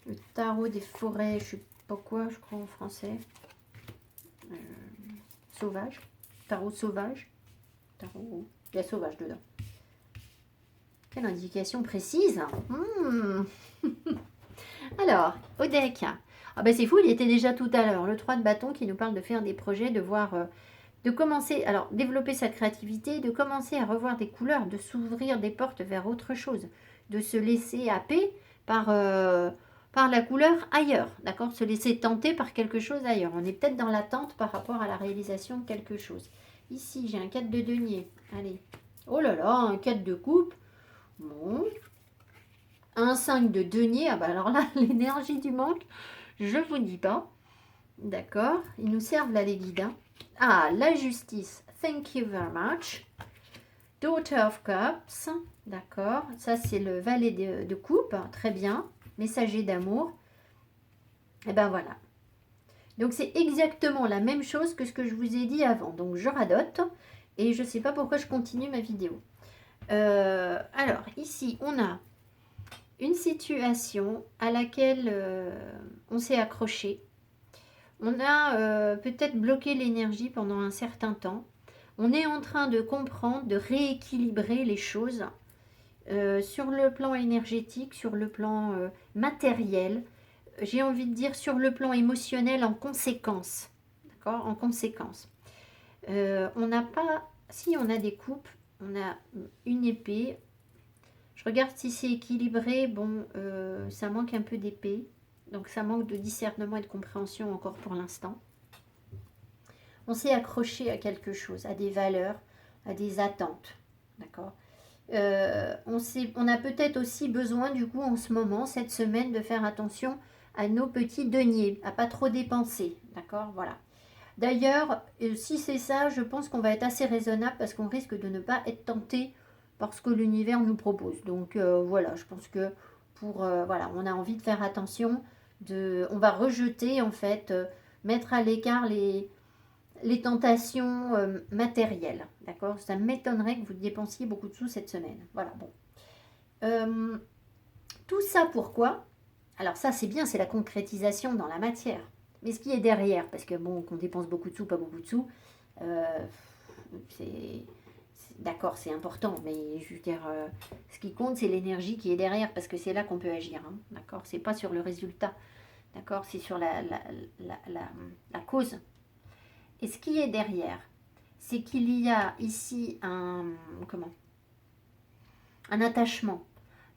Le tarot des forêts, je sais pas quoi, je crois en français. Sauvage. Tarot sauvage. Tarot... Il y a sauvage dedans. Quelle indication précise. Alors, au deck. Ah ben c'est fou, il était déjà tout à l'heure. Le 3 de bâton qui nous parle de faire des projets, de voir... de commencer, alors développer sa créativité, de commencer à revoir des couleurs, de s'ouvrir des portes vers autre chose, de se laisser happer par la couleur ailleurs, d'accord? Se laisser tenter par quelque chose ailleurs. On est peut-être dans l'attente par rapport à la réalisation de quelque chose. Ici, j'ai un 4 de denier. Allez. Oh là là, un 4 de coupe. Bon. Un 5 de denier. Ah bah alors là, l'énergie du manque, je vous dis pas. D'accord. Ils nous servent là les guides. Hein. Ah, la justice. Thank you very much. Daughter of Cups. D'accord. Ça, c'est le valet de coupe. Très bien. Messager d'amour. Et ben voilà. Donc, c'est exactement la même chose que ce que je vous ai dit avant. Donc, je radote. Et je ne sais pas pourquoi je continue ma vidéo. Alors, ici, on a une situation à laquelle on s'est accroché. On a peut-être bloqué l'énergie pendant un certain temps. On est en train de comprendre, de rééquilibrer les choses sur le plan énergétique, sur le plan matériel. J'ai envie de dire sur le plan émotionnel en conséquence. D'accord? En conséquence. On n'a pas... Si, on a des coupes. On a une épée. Je regarde si c'est équilibré. Bon, ça manque un peu d'épée. Donc ça manque de discernement et de compréhension encore pour l'instant. On s'est accroché à quelque chose, à des valeurs, à des attentes. D'accord. On a peut-être aussi besoin du coup en ce moment, cette semaine, de faire attention à nos petits deniers, à pas trop dépenser. D'accord. Voilà. D'ailleurs, si c'est ça, je pense qu'on va être assez raisonnable parce qu'on risque de ne pas être tenté par ce que l'univers nous propose. Donc voilà, je pense que voilà, on a envie de faire attention. On va rejeter en fait, mettre à l'écart les tentations matérielles. D'accord. Ça m'étonnerait que vous dépensiez beaucoup de sous cette semaine. Voilà, bon. Tout ça pourquoi? Alors ça c'est bien, c'est la concrétisation dans la matière. Mais ce qui est derrière, parce que bon, qu'on dépense beaucoup de sous, pas beaucoup de sous, d'accord, c'est important, mais je veux dire, ce qui compte, c'est l'énergie qui est derrière, parce que c'est là qu'on peut agir, hein, d'accord. C'est pas sur le résultat, d'accord, c'est sur la cause. Et ce qui est derrière, c'est qu'il y a ici un attachement.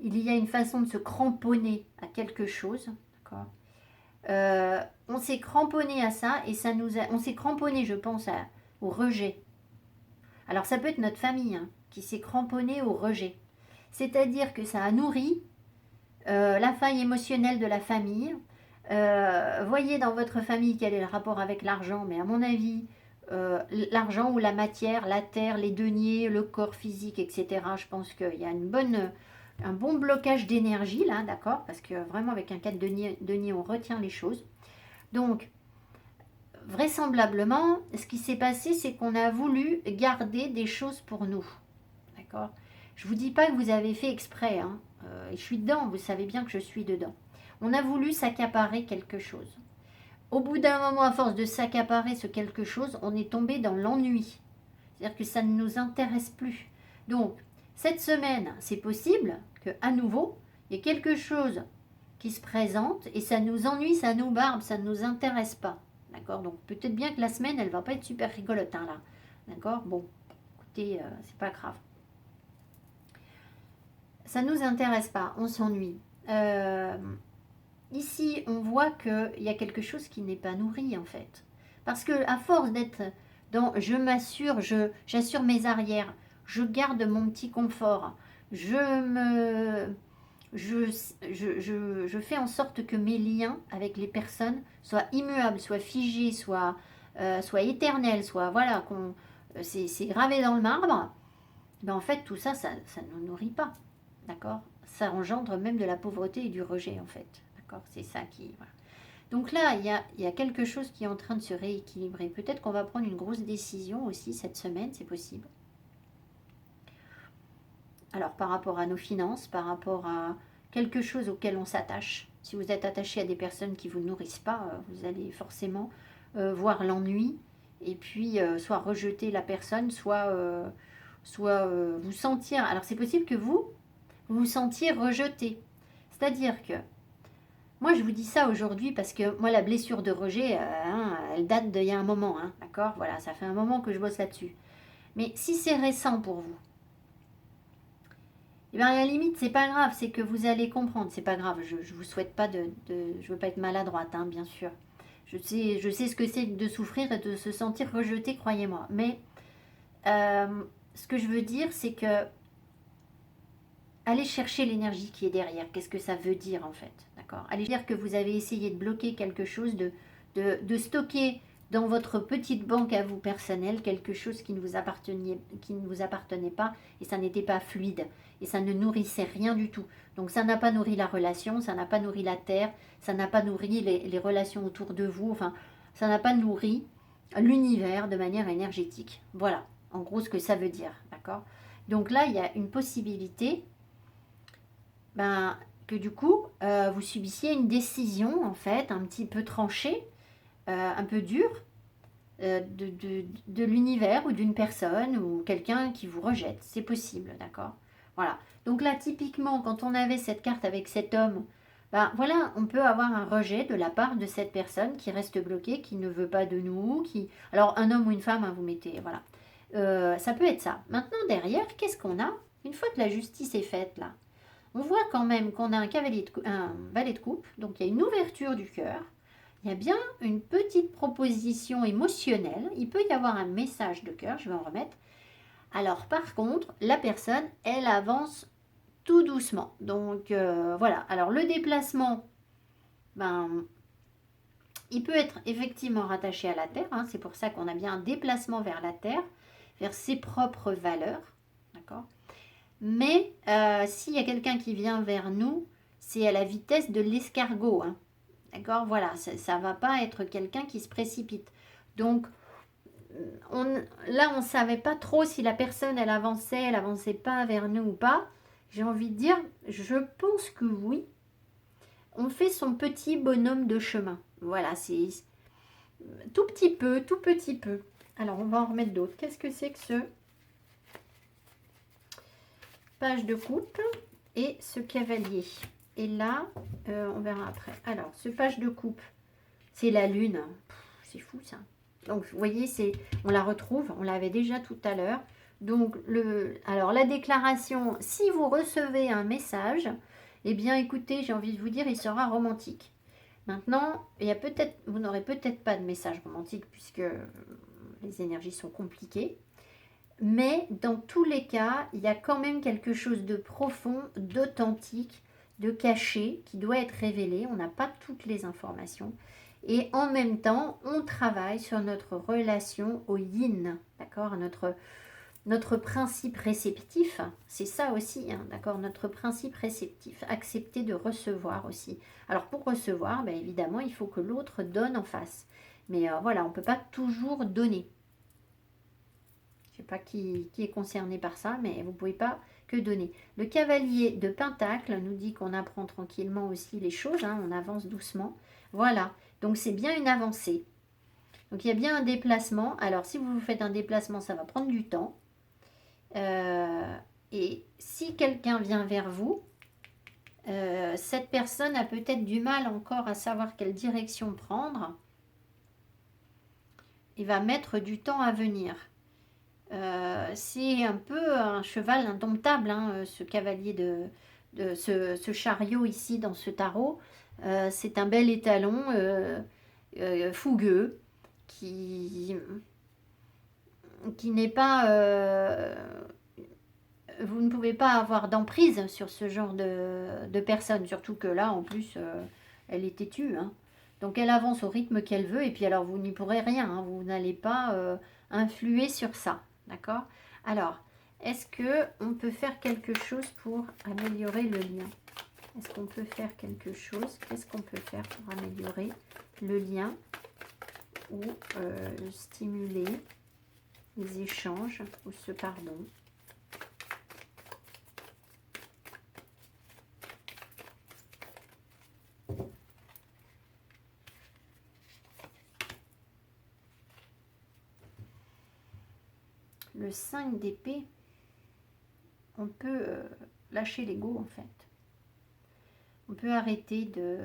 Il y a une façon de se cramponner à quelque chose, d'accord. On s'est cramponné à ça et on s'est cramponné, je pense, au rejet. Alors ça peut être notre famille hein, qui s'est cramponnée au rejet. C'est-à-dire que ça a nourri la faille émotionnelle de la famille. Voyez dans votre famille quel est le rapport avec l'argent, mais à mon avis, l'argent ou la matière, la terre, les deniers, le corps physique, etc. Je pense qu'il y a un bon blocage d'énergie là, d'accord. Parce que vraiment avec un 4 denier, on retient les choses. Donc, vraisemblablement, ce qui s'est passé, c'est qu'on a voulu garder des choses pour nous. D'accord. Je ne vous dis pas que vous avez fait exprès. Hein. Je suis dedans, vous savez bien que je suis dedans. On a voulu s'accaparer quelque chose. Au bout d'un moment, à force de s'accaparer ce quelque chose, on est tombé dans l'ennui. C'est-à-dire que ça ne nous intéresse plus. Donc, cette semaine, c'est possible qu'à nouveau, il y a quelque chose qui se présente et ça nous ennuie, ça nous barbe, ça ne nous intéresse pas. D'accord? Donc peut-être bien que la semaine, elle va pas être super rigolote, hein, là. D'accord? Bon, écoutez, c'est pas grave. Ça ne nous intéresse pas, on s'ennuie. Ici, on voit qu'il y a quelque chose qui n'est pas nourri, en fait. Parce que à force d'être dans je m'assure, j'assure mes arrières, je garde mon petit confort, je me je fais en sorte que mes liens avec les personnes soient immuables, soient figés, soient éternels, soient voilà, c'est gravé dans le marbre. Ben en fait, tout ça, ça ne nous nourrit pas. D'accord? Ça engendre même de la pauvreté et du rejet, en fait. D'accord? C'est ça qui. Voilà. Donc là, il y a quelque chose qui est en train de se rééquilibrer. Peut-être qu'on va prendre une grosse décision aussi cette semaine, c'est possible. Alors par rapport à nos finances, par rapport à quelque chose auquel on s'attache. Si vous êtes attaché à des personnes qui ne vous nourrissent pas, vous allez forcément voir l'ennui et puis soit rejeter la personne, soit vous sentir... Alors c'est possible que vous vous sentiez rejeté. C'est-à-dire que, moi je vous dis ça aujourd'hui parce que moi la blessure de rejet, elle date d'il y a un moment, hein, d'accord? Voilà, ça fait un moment que je bosse là-dessus. Mais si c'est récent pour vous, et bien à la limite, c'est pas grave, c'est que vous allez comprendre, c'est pas grave, je vous souhaite pas je veux pas être maladroite, hein, bien sûr. Je sais ce que c'est de souffrir et de se sentir rejeté, croyez-moi. Mais ce que je veux dire, c'est que allez chercher l'énergie qui est derrière. Qu'est-ce que ça veut dire en fait, d'accord? Allez dire que vous avez essayé de bloquer quelque chose, de stocker dans votre petite banque à vous personnelle quelque chose qui ne vous appartenait pas et ça n'était pas fluide et ça ne nourrissait rien du tout. Donc ça n'a pas nourri la relation, ça n'a pas nourri la terre, ça n'a pas nourri les relations autour de vous, enfin ça n'a pas nourri l'univers de manière énergétique. Voilà, en gros ce que ça veut dire, d'accord? Donc là, il y a une possibilité que du coup, vous subissiez une décision, en fait, un petit peu tranchée, un peu dure, de l'univers ou d'une personne ou quelqu'un qui vous rejette. C'est possible, d'accord? Voilà. Donc là, typiquement, quand on avait cette carte avec cet homme, voilà, on peut avoir un rejet de la part de cette personne qui reste bloquée, qui ne veut pas de nous, qui... Alors, un homme ou une femme, hein, vous mettez... Voilà. Ça peut être ça. Maintenant, derrière, qu'est-ce qu'on a? Une fois que la justice est faite, là, on voit quand même qu'on a un valet de coupe, donc il y a une ouverture du cœur, il y a bien une petite proposition émotionnelle, il peut y avoir un message de cœur, je vais en remettre. Alors par contre, la personne, elle avance tout doucement. Donc voilà, alors le déplacement, il peut être effectivement rattaché à la Terre, hein, c'est pour ça qu'on a bien un déplacement vers la Terre, vers ses propres valeurs, d'accord? Mais s'il y a quelqu'un qui vient vers nous, c'est à la vitesse de l'escargot. Hein. D'accord? Voilà, ça ne va pas être quelqu'un qui se précipite. Donc, là, on ne savait pas trop si la personne, elle avançait pas vers nous ou pas. J'ai envie de dire, je pense que oui. On fait son petit bonhomme de chemin. Voilà, c'est tout petit peu, tout petit peu. Alors, on va en remettre d'autres. Qu'est-ce que c'est que ce page de coupe et ce cavalier? Et là, on verra après. Alors, ce page de coupe, c'est la lune. C'est fou ça. Donc, vous voyez, on la retrouve. On l'avait déjà tout à l'heure. Donc, alors la déclaration, si vous recevez un message, eh bien, écoutez, j'ai envie de vous dire, il sera romantique. Maintenant, vous n'aurez peut-être pas de message romantique puisque les énergies sont compliquées. Mais dans tous les cas, il y a quand même quelque chose de profond, d'authentique, de caché qui doit être révélé. On n'a pas toutes les informations. Et en même temps, on travaille sur notre relation au yin, d'accord? Notre principe réceptif, c'est ça aussi, hein, d'accord? Notre principe réceptif, accepter de recevoir aussi. Alors pour recevoir, évidemment, il faut que l'autre donne en face. Mais voilà, on ne peut pas toujours donner. Je ne sais pas qui est concerné par ça, mais vous ne pouvez pas que donner. Le cavalier de Pentacle nous dit qu'on apprend tranquillement aussi les choses, hein, on avance doucement. Voilà, donc c'est bien une avancée. Donc il y a bien un déplacement. Alors si vous faites un déplacement, ça va prendre du temps. Et si quelqu'un vient vers vous, Cette personne a peut-être du mal encore à savoir quelle direction prendre et va mettre du temps à venir. C'est un peu un cheval indomptable, hein, ce cavalier ce chariot ici dans ce tarot. C'est un bel étalon fougueux qui n'est pas... vous ne pouvez pas avoir d'emprise sur ce genre de personne, surtout que là, en plus, elle est têtue, hein. Donc elle avance au rythme qu'elle veut, et puis alors vous n'y pourrez rien, hein, vous n'allez pas influer sur ça, d'accord? Alors, est-ce que on peut faire quelque chose pour améliorer le lien? Est-ce qu'on peut faire quelque chose? Qu'est-ce qu'on peut faire pour améliorer le lien ou stimuler les échanges ou ce pardon? Le 5 d'épée, on peut lâcher l'ego en fait. On peut arrêter de...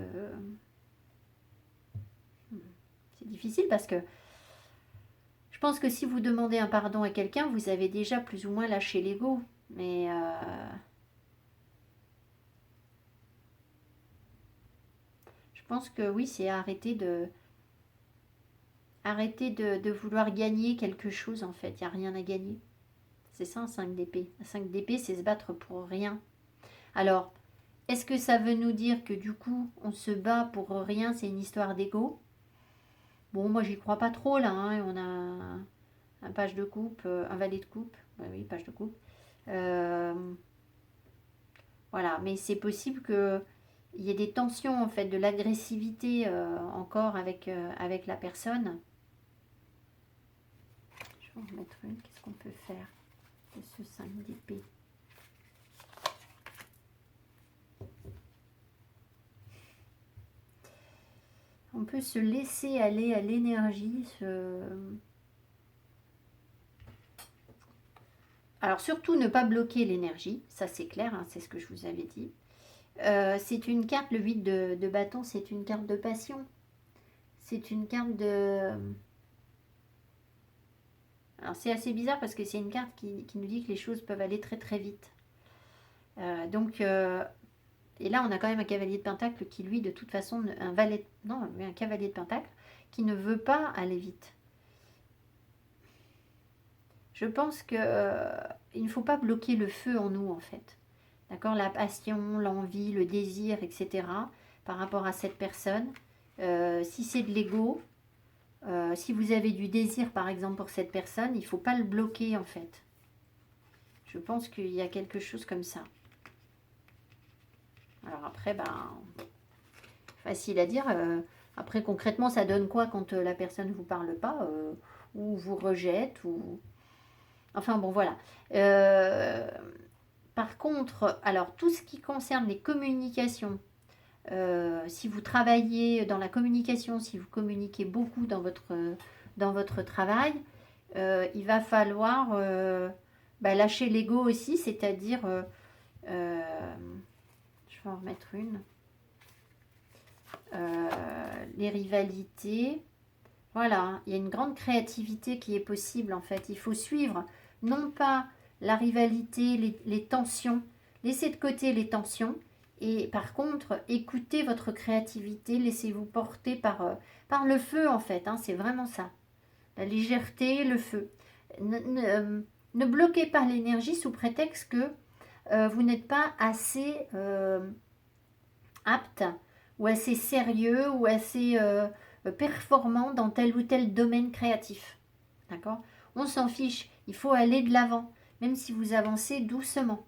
C'est difficile parce que je pense que si vous demandez un pardon à quelqu'un, vous avez déjà plus ou moins lâché l'ego. Mais je pense que oui, c'est arrêter de vouloir gagner quelque chose en fait. Il n'y a rien à gagner. C'est ça un 5 d'épée. Un 5 d'épée, c'est se battre pour rien. Alors, est-ce que ça veut nous dire que du coup, on se bat pour rien, c'est une histoire d'ego? Bon, moi, j'y crois pas trop là, hein. On a un page de coupe, un valet de coupe. Oui, page de coupe. Euh, voilà, mais c'est possible que il y ait des tensions en fait, de l'agressivité encore avec la personne. Je vais en remettre une. Qu'est-ce qu'on peut faire de ce 5 d'épée? On peut se laisser aller à l'énergie. Alors surtout ne pas bloquer l'énergie, ça c'est clair, hein, c'est ce que je vous avais dit. C'est une carte, le 8 de bâton, c'est une carte de passion. C'est une carte de... Alors c'est assez bizarre parce que c'est une carte qui nous dit que les choses peuvent aller très très vite. Et là on a quand même un cavalier de pentacle qui lui de toute façon, un cavalier de pentacle qui ne veut pas aller vite. Je pense que il ne faut pas bloquer le feu en nous en fait. D'accord? La passion, l'envie, le désir, etc. par rapport à cette personne. Si c'est de l'ego, si vous avez du désir par exemple pour cette personne, il ne faut pas le bloquer en fait. Je pense qu'il y a quelque chose comme ça. Alors après, facile à dire. Après concrètement, ça donne quoi quand la personne ne vous parle pas ou vous rejette ou... Enfin bon, voilà. Par contre, alors tout ce qui concerne les communications, si vous travaillez dans la communication, si vous communiquez beaucoup dans votre travail, il va falloir lâcher l'ego aussi, c'est-à-dire, je vais en remettre une, les rivalités. Voilà, il y a une grande créativité qui est possible en fait. Il faut suivre non pas la rivalité, les tensions, laissez de côté les tensions et par contre écoutez votre créativité, laissez-vous porter par le feu en fait, hein, c'est vraiment ça. La légèreté, le feu. Ne bloquez pas l'énergie sous prétexte que vous n'êtes pas assez apte ou assez sérieux ou assez performant dans tel ou tel domaine créatif. D'accord? On s'en fiche, il faut aller de l'avant, même si vous avancez doucement.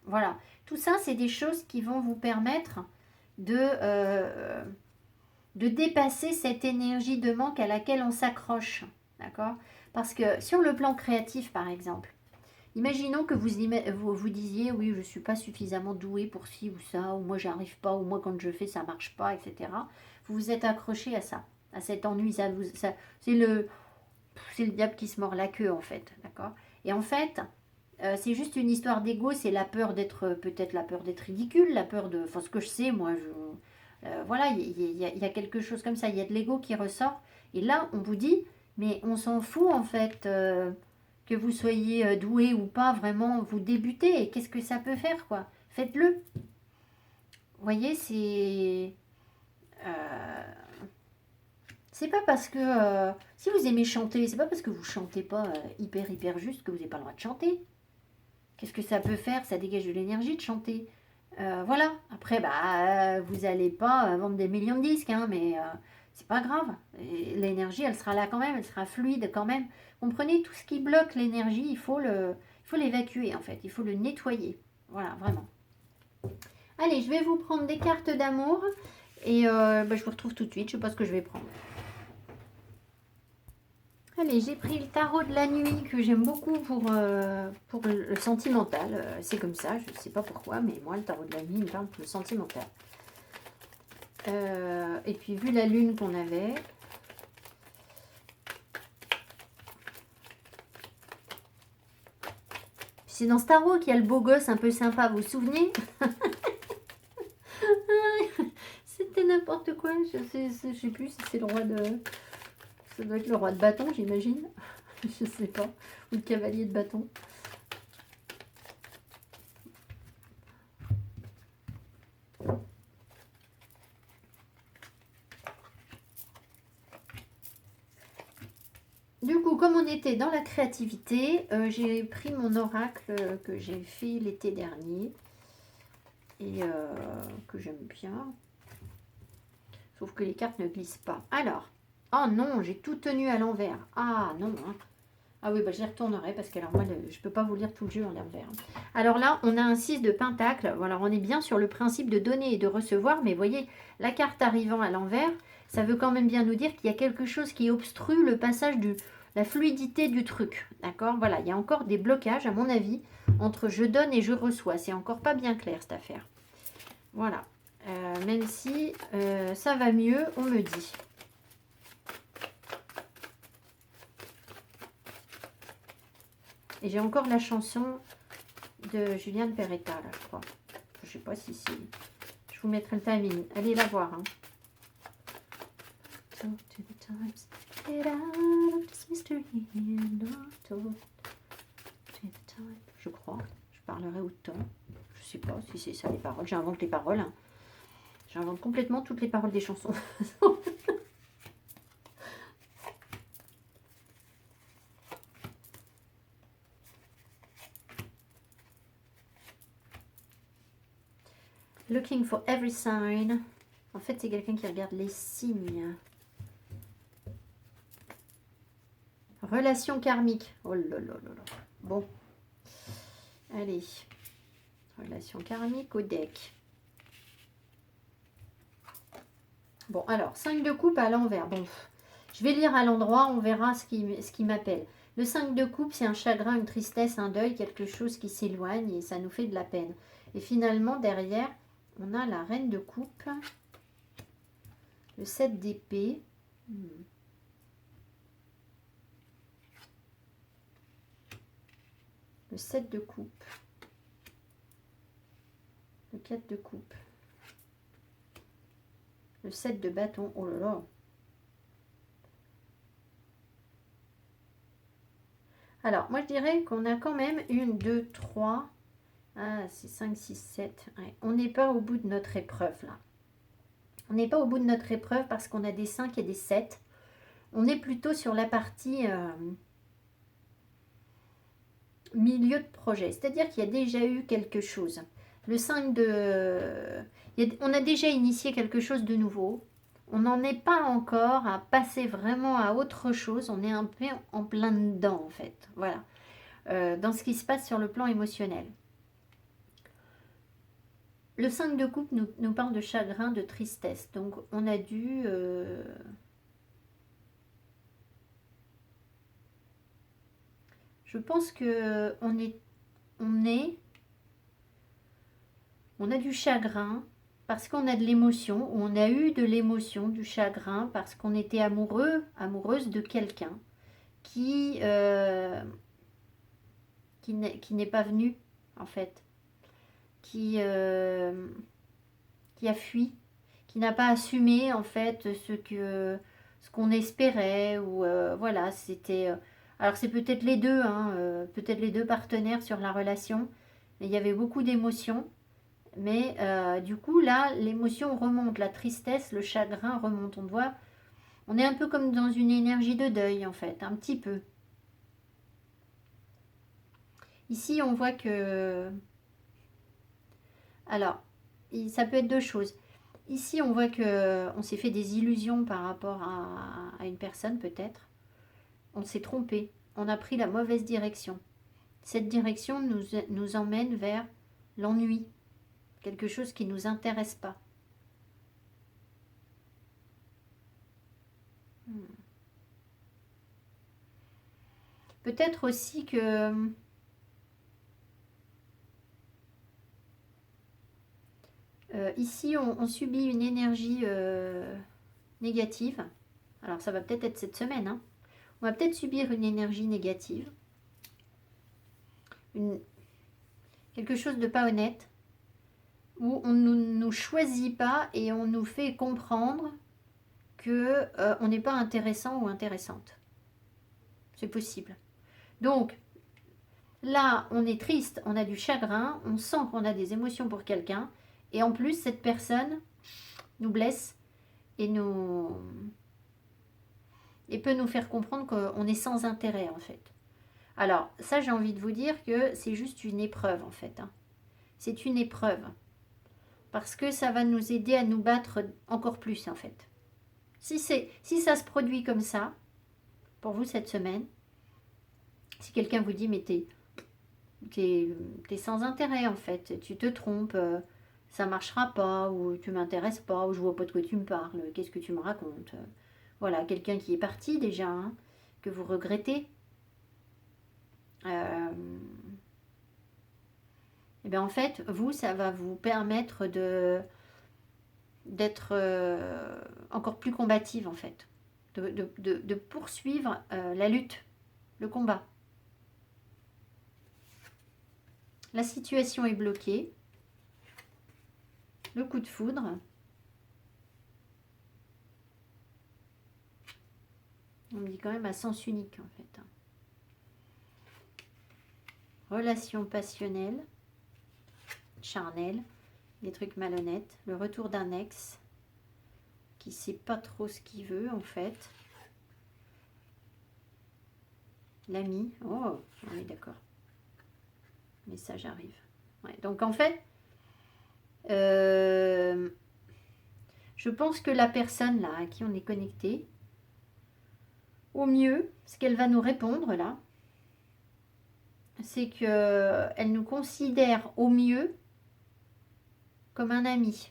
Voilà, tout ça, c'est des choses qui vont vous permettre de dépasser cette énergie de manque à laquelle on s'accroche. D'accord? Parce que sur le plan créatif, par exemple, imaginons que vous disiez, oui, je ne suis pas suffisamment doué pour ci ou ça, ou moi, j'arrive pas, ou moi, quand je fais, ça ne marche pas, etc. Vous vous êtes accroché à ça, à cet ennui. C'est le diable qui se mord la queue, en fait. D'accord? Et en fait, C'est juste une histoire d'ego, c'est la peur d'être, peut-être la peur d'être ridicule, la peur de, enfin ce que je sais, moi, voilà, il y a quelque chose comme ça, il y a de l'ego qui ressort. Et là, on vous dit, mais on s'en fout en fait, que vous soyez doué ou pas, vraiment, vous débutez, et qu'est-ce que ça peut faire, quoi? Faites-le. Vous voyez, c'est pas parce que, si vous aimez chanter, c'est pas parce que vous chantez pas hyper juste que vous n'avez pas le droit de chanter. Qu'est-ce que ça peut faire? Ça dégage de l'énergie de chanter. Voilà. Après, bah, vous n'allez pas vendre des millions de disques, hein, mais c'est pas grave. L'énergie, elle sera là quand même, elle sera fluide quand même. Comprenez, tout ce qui bloque l'énergie, il faut l'évacuer en fait, il faut le nettoyer. Voilà, vraiment. Allez, je vais vous prendre des cartes d'amour et bah, je vous retrouve tout de suite. Je sais pas ce que je vais prendre. Allez, j'ai pris le tarot de la nuit que j'aime beaucoup pour le sentimental. C'est comme ça, je ne sais pas pourquoi, mais moi, le tarot de la nuit, il me parle pour le sentimental. Et puis, vu la lune qu'on avait... C'est dans ce tarot qu'il y a le beau gosse un peu sympa, vous vous souvenez? C'était n'importe quoi, je sais plus si c'est le roi de... Ça doit être le roi de bâton, j'imagine. Je sais pas. Ou le cavalier de bâton. Du coup, comme on était dans la créativité, j'ai pris mon oracle que j'ai fait l'été dernier et que j'aime bien. Sauf que les cartes ne glissent pas. Alors, oh non, j'ai tout tenu à l'envers. Ah non, hein. Ah oui, bah, je les retournerai parce que alors moi, je ne peux pas vous lire tout le jeu en l'envers. Alors là, on a un 6 de pentacle. Alors on est bien sur le principe de donner et de recevoir, mais vous voyez, la carte arrivant à l'envers, ça veut quand même bien nous dire qu'il y a quelque chose qui obstrue le passage la fluidité du truc. D'accord? Voilà, il y a encore des blocages, à mon avis, entre je donne et je reçois. C'est encore pas bien clair, cette affaire. Voilà. Même si ça va mieux, on me dit. Et j'ai encore la chanson de Juliane Peretta, là, je crois. Je sais pas si c'est... Je vous mettrai le timing. Allez la voir. Hein. Talk to the times. Get out of this mystery and not talk to the time. Je crois. Je parlerai autant. Je sais pas si c'est ça les paroles. J'invente les paroles. Hein. J'invente complètement toutes les paroles des chansons. Looking for every sign. En fait, c'est quelqu'un qui regarde les signes. Relation karmique. Oh là là là là. Bon. Allez. Relation karmique au deck. Bon, alors, 5 de coupe à l'envers. Bon, je vais lire à l'endroit, on verra ce qui m'appelle. Le 5 de coupe, c'est un chagrin, une tristesse, un deuil, quelque chose qui s'éloigne et ça nous fait de la peine. Et finalement, derrière, on a la reine de coupe, le 7 d'épée. Le 7 de coupe, le 4 de coupe, le 7 de bâton. Oh là là. Alors, moi je dirais qu'on a quand même 1, 2, 3. Ah, c'est 5, 6, 7. Ouais. On n'est pas au bout de notre épreuve là. On n'est pas au bout de notre épreuve parce qu'on a des 5 et des 7. On est plutôt sur la partie milieu de projet. C'est-à-dire qu'il y a déjà eu quelque chose. Le 5 de... on a déjà initié quelque chose de nouveau. On n'en est pas encore à passer vraiment à autre chose. On est un peu en plein dedans en fait. Voilà. Dans ce qui se passe sur le plan émotionnel. Le 5 de coupe nous parle de chagrin, de tristesse. Donc on a dû... Je pense que on a du chagrin parce qu'on a de l'émotion, ou on a eu de l'émotion, du chagrin parce qu'on était amoureuse de quelqu'un qui qui n'est pas venu, en fait. Qui a fui, qui n'a pas assumé, en fait, ce qu'on espérait. Ou voilà, c'était... alors, c'est peut-être les deux, hein, peut-être les deux partenaires sur la relation. Il y avait beaucoup d'émotions. Mais du coup, là, l'émotion remonte, la tristesse, le chagrin remonte. On est un peu comme dans une énergie de deuil, en fait, un petit peu. Ici, on voit que... Alors, ça peut être deux choses. Ici, on voit que on s'est fait des illusions par rapport à une personne, peut-être. On s'est trompé. On a pris la mauvaise direction. Cette direction nous emmène vers l'ennui. Quelque chose qui ne nous intéresse pas. Peut-être aussi que ici on subit une énergie négative. Alors ça va peut-être être cette semaine. Hein. On va peut-être subir une énergie négative. Quelque chose de pas honnête. Où on ne nous choisit pas et on nous fait comprendre que on n'est pas intéressant ou intéressante. C'est possible. Donc, là, on est triste, on a du chagrin, on sent qu'on a des émotions pour quelqu'un, et en plus, cette personne nous blesse et peut nous faire comprendre qu'on est sans intérêt, en fait. Alors, ça, j'ai envie de vous dire que c'est juste une épreuve, en fait. Hein. C'est une épreuve. Parce que ça va nous aider à nous battre encore plus, en fait. Si ça se produit comme ça, pour vous, cette semaine, si quelqu'un vous dit, mais t'es sans intérêt, en fait, tu te trompes, ça marchera pas, ou tu m'intéresses pas, ou je vois pas de quoi tu me parles, qu'est-ce que tu me racontes. Voilà, quelqu'un qui est parti déjà, hein, que vous regrettez. Et bien en fait, vous, ça va vous permettre d'être encore plus combative, en fait. De poursuivre la lutte, le combat. La situation est bloquée. Le coup de foudre. On me dit quand même à sens unique, en fait. Relation passionnelle, charnelle, des trucs malhonnêtes. Le retour d'un ex qui sait pas trop ce qu'il veut, en fait. L'ami. Oh, on est d'accord. Message arrive. Ouais, donc en fait, je pense que la personne là à qui on est connecté, au mieux, ce qu'elle va nous répondre là, c'est qu'elle nous considère au mieux comme un ami,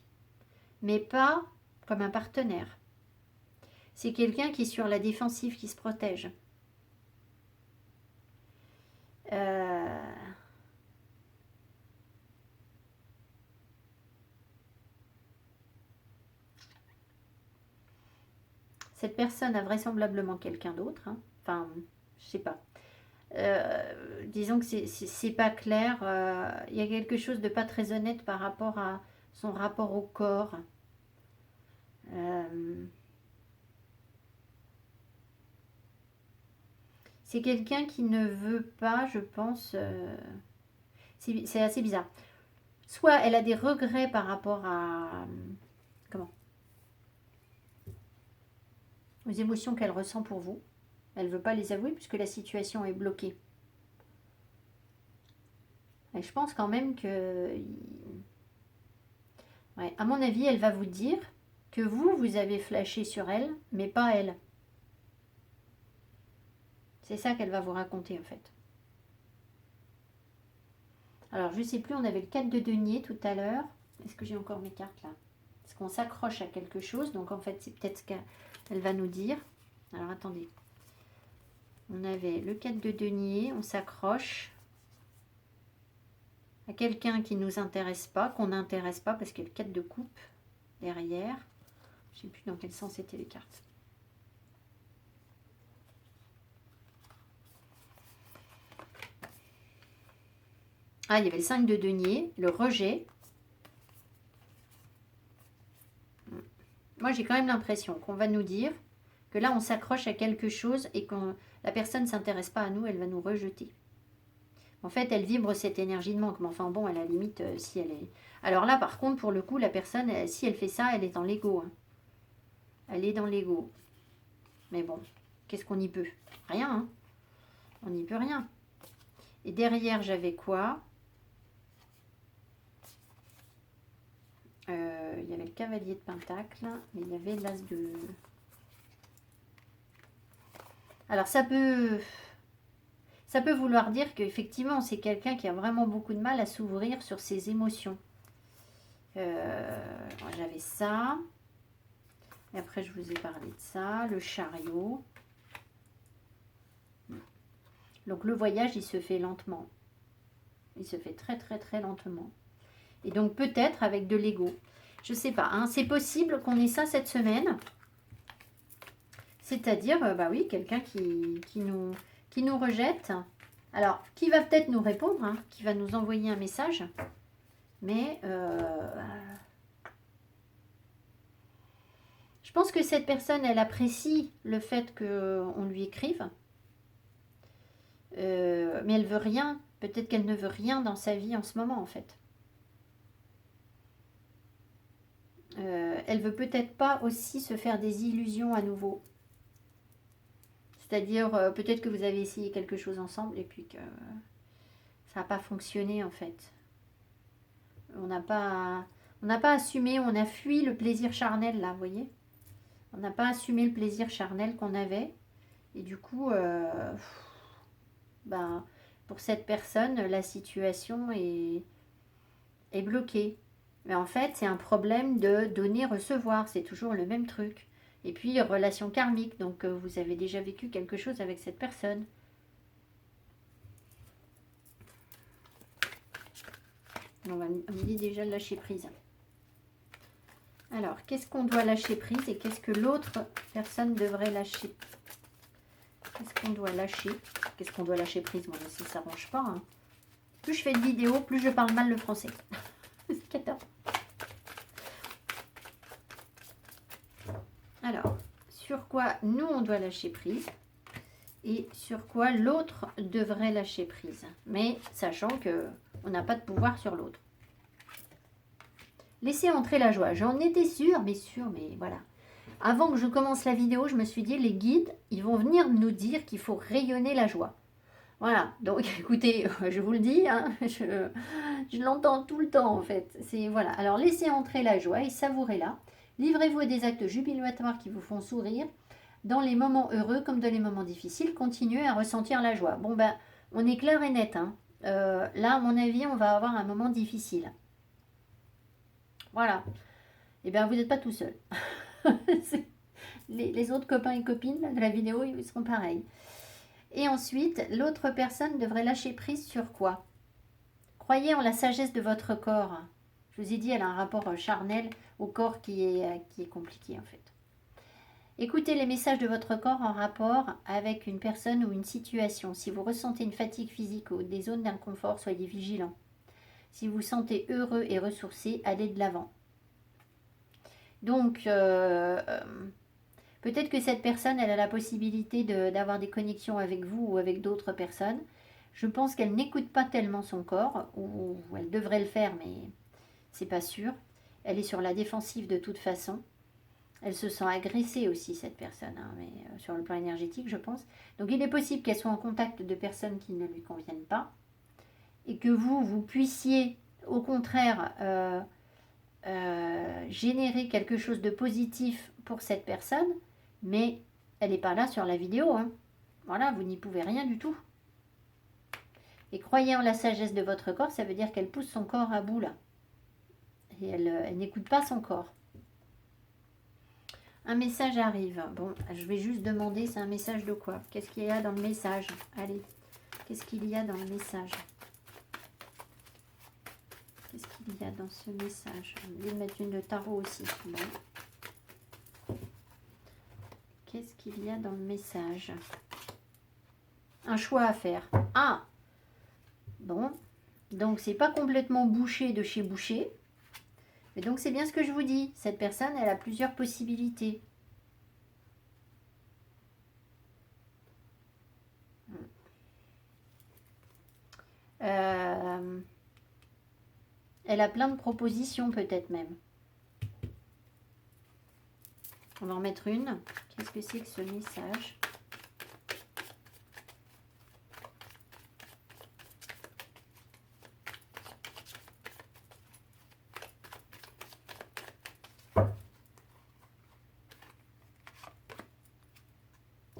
mais pas comme un partenaire. C'est quelqu'un qui est sur la défensive, qui se protège. Cette personne a vraisemblablement quelqu'un d'autre. Hein. Enfin, je sais pas. Disons que c'est pas clair. Il y a quelque chose de pas très honnête par rapport à son rapport au corps. C'est quelqu'un qui ne veut pas, je pense. C'est assez bizarre. Soit elle a des regrets par rapport à comment aux émotions qu'elle ressent pour vous. Elle ne veut pas les avouer puisque la situation est bloquée. Et je pense quand même que... Ouais, à mon avis, elle va vous dire que vous avez flashé sur elle, mais pas elle. C'est ça qu'elle va vous raconter en fait. Alors, je ne sais plus, on avait le 4 de denier tout à l'heure. Est-ce que j'ai encore mes cartes là? Est-ce qu'on s'accroche à quelque chose? Donc en fait, c'est peut-être ce qu'elle va nous dire. Alors, attendez. On avait le 4 de denier, on s'accroche à quelqu'un qui ne nous intéresse pas, qu'on n'intéresse pas, parce qu'il y a le 4 de coupe derrière. Je ne sais plus dans quel sens étaient les cartes. Ah, il y avait le 5 de denier, le rejet. Moi, j'ai quand même l'impression qu'on va nous dire que là, on s'accroche à quelque chose et que la personne ne s'intéresse pas à nous, elle va nous rejeter. En fait, elle vibre cette énergie de manque. Mais enfin bon, à la limite, si elle est... Alors là, par contre, pour le coup, la personne, si elle fait ça, elle est dans l'ego. Hein. Elle est dans l'ego. Mais bon, qu'est-ce qu'on y peut? Rien, hein. On n'y peut rien. Et derrière, j'avais quoi? Il y avait le cavalier de pentacle, mais il y avait l'as de... Alors ça peut vouloir dire qu'effectivement, c'est quelqu'un qui a vraiment beaucoup de mal à s'ouvrir sur ses émotions. J'avais ça. Et après, je vous ai parlé de ça. Le chariot. Donc le voyage, il se fait lentement. Il se fait très très très lentement. Et donc peut-être avec de l'ego. Je sais pas, hein, c'est possible qu'on ait ça cette semaine. C'est-à-dire, bah oui, quelqu'un qui nous rejette. Alors, qui va peut-être nous répondre, hein, qui va nous envoyer un message. Mais je pense que cette personne, elle apprécie le fait qu'on lui écrive. Mais elle veut rien. Peut-être qu'elle ne veut rien dans sa vie en ce moment, en fait. Elle veut peut-être pas aussi se faire des illusions à nouveau. C'est-à-dire, peut-être que vous avez essayé quelque chose ensemble et puis que ça n'a pas fonctionné, en fait. On n'a pas assumé, on a fui le plaisir charnel, là, vous voyez. On n'a pas assumé le plaisir charnel qu'on avait. Et du coup, ben, pour cette personne, la situation est bloquée. Mais en fait, c'est un problème de donner-recevoir. C'est toujours le même truc. Et puis, relation karmique. Donc, vous avez déjà vécu quelque chose avec cette personne. On me dit déjà de lâcher prise. Alors, qu'est-ce qu'on doit lâcher prise et qu'est-ce que l'autre personne devrait lâcher? Qu'est-ce qu'on doit lâcher? Qu'est-ce qu'on doit lâcher prise? Moi, ça ne s'arrange pas. Hein. Plus je fais de vidéos, plus je parle mal le français. C'est 14. Alors, sur quoi nous, on doit lâcher prise et sur quoi l'autre devrait lâcher prise. Mais sachant qu'on n'a pas de pouvoir sur l'autre. Laissez entrer la joie. J'en étais sûre, mais voilà. Avant que je commence la vidéo, je me suis dit, les guides, ils vont venir nous dire qu'il faut rayonner la joie. Voilà, donc écoutez, je vous le dis, hein, je l'entends tout le temps en fait. C'est voilà. Alors laissez entrer la joie et savourez-la. Livrez-vous à des actes jubilatoires qui vous font sourire. Dans les moments heureux comme dans les moments difficiles, continuez à ressentir la joie. Bon ben, on est clair et net. Hein. Là, à mon avis, on va avoir un moment difficile. Voilà. Eh bien, vous n'êtes pas tout seul. les autres copains et copines de la vidéo, ils seront pareils. Et ensuite, l'autre personne devrait lâcher prise sur quoi? Croyez en la sagesse de votre corps. Je vous ai dit, elle a un rapport charnel au corps qui est compliqué en fait. Écoutez les messages de votre corps en rapport avec une personne ou une situation. Si vous ressentez une fatigue physique ou des zones d'inconfort, soyez vigilant. Si vous vous sentez heureux et ressourcé, allez de l'avant. Donc, peut-être que cette personne, elle a la possibilité d'avoir des connexions avec vous ou avec d'autres personnes. Je pense qu'elle n'écoute pas tellement son corps, ou elle devrait le faire, mais c'est pas sûr. Elle est sur la défensive de toute façon. Elle se sent agressée aussi, cette personne, hein, mais sur le plan énergétique, je pense. Donc il est possible qu'elle soit en contact de personnes qui ne lui conviennent pas, et que vous puissiez, au contraire, générer quelque chose de positif pour cette personne, mais elle n'est pas là sur la vidéo. Hein. Voilà, vous n'y pouvez rien du tout. Et croyez en la sagesse de votre corps, ça veut dire qu'elle pousse son corps à bout là. Et elle n'écoute pas son corps. Un message arrive. Bon, je vais juste demander, c'est un message de quoi? Qu'est-ce qu'il y a dans le message? Allez, qu'est-ce qu'il y a dans le message? Qu'est-ce qu'il y a dans ce message? Je vais mettre une de tarot aussi. Bon. Qu'est-ce qu'il y a dans le message? Un choix à faire. Ah! Bon, Donc, c'est pas complètement bouché de chez bouché. Mais donc, c'est bien ce que je vous dis. Cette personne, elle a plusieurs possibilités. Euh, elle a plein de propositions, peut-être même. On va en mettre une. Qu'est-ce que c'est que ce message?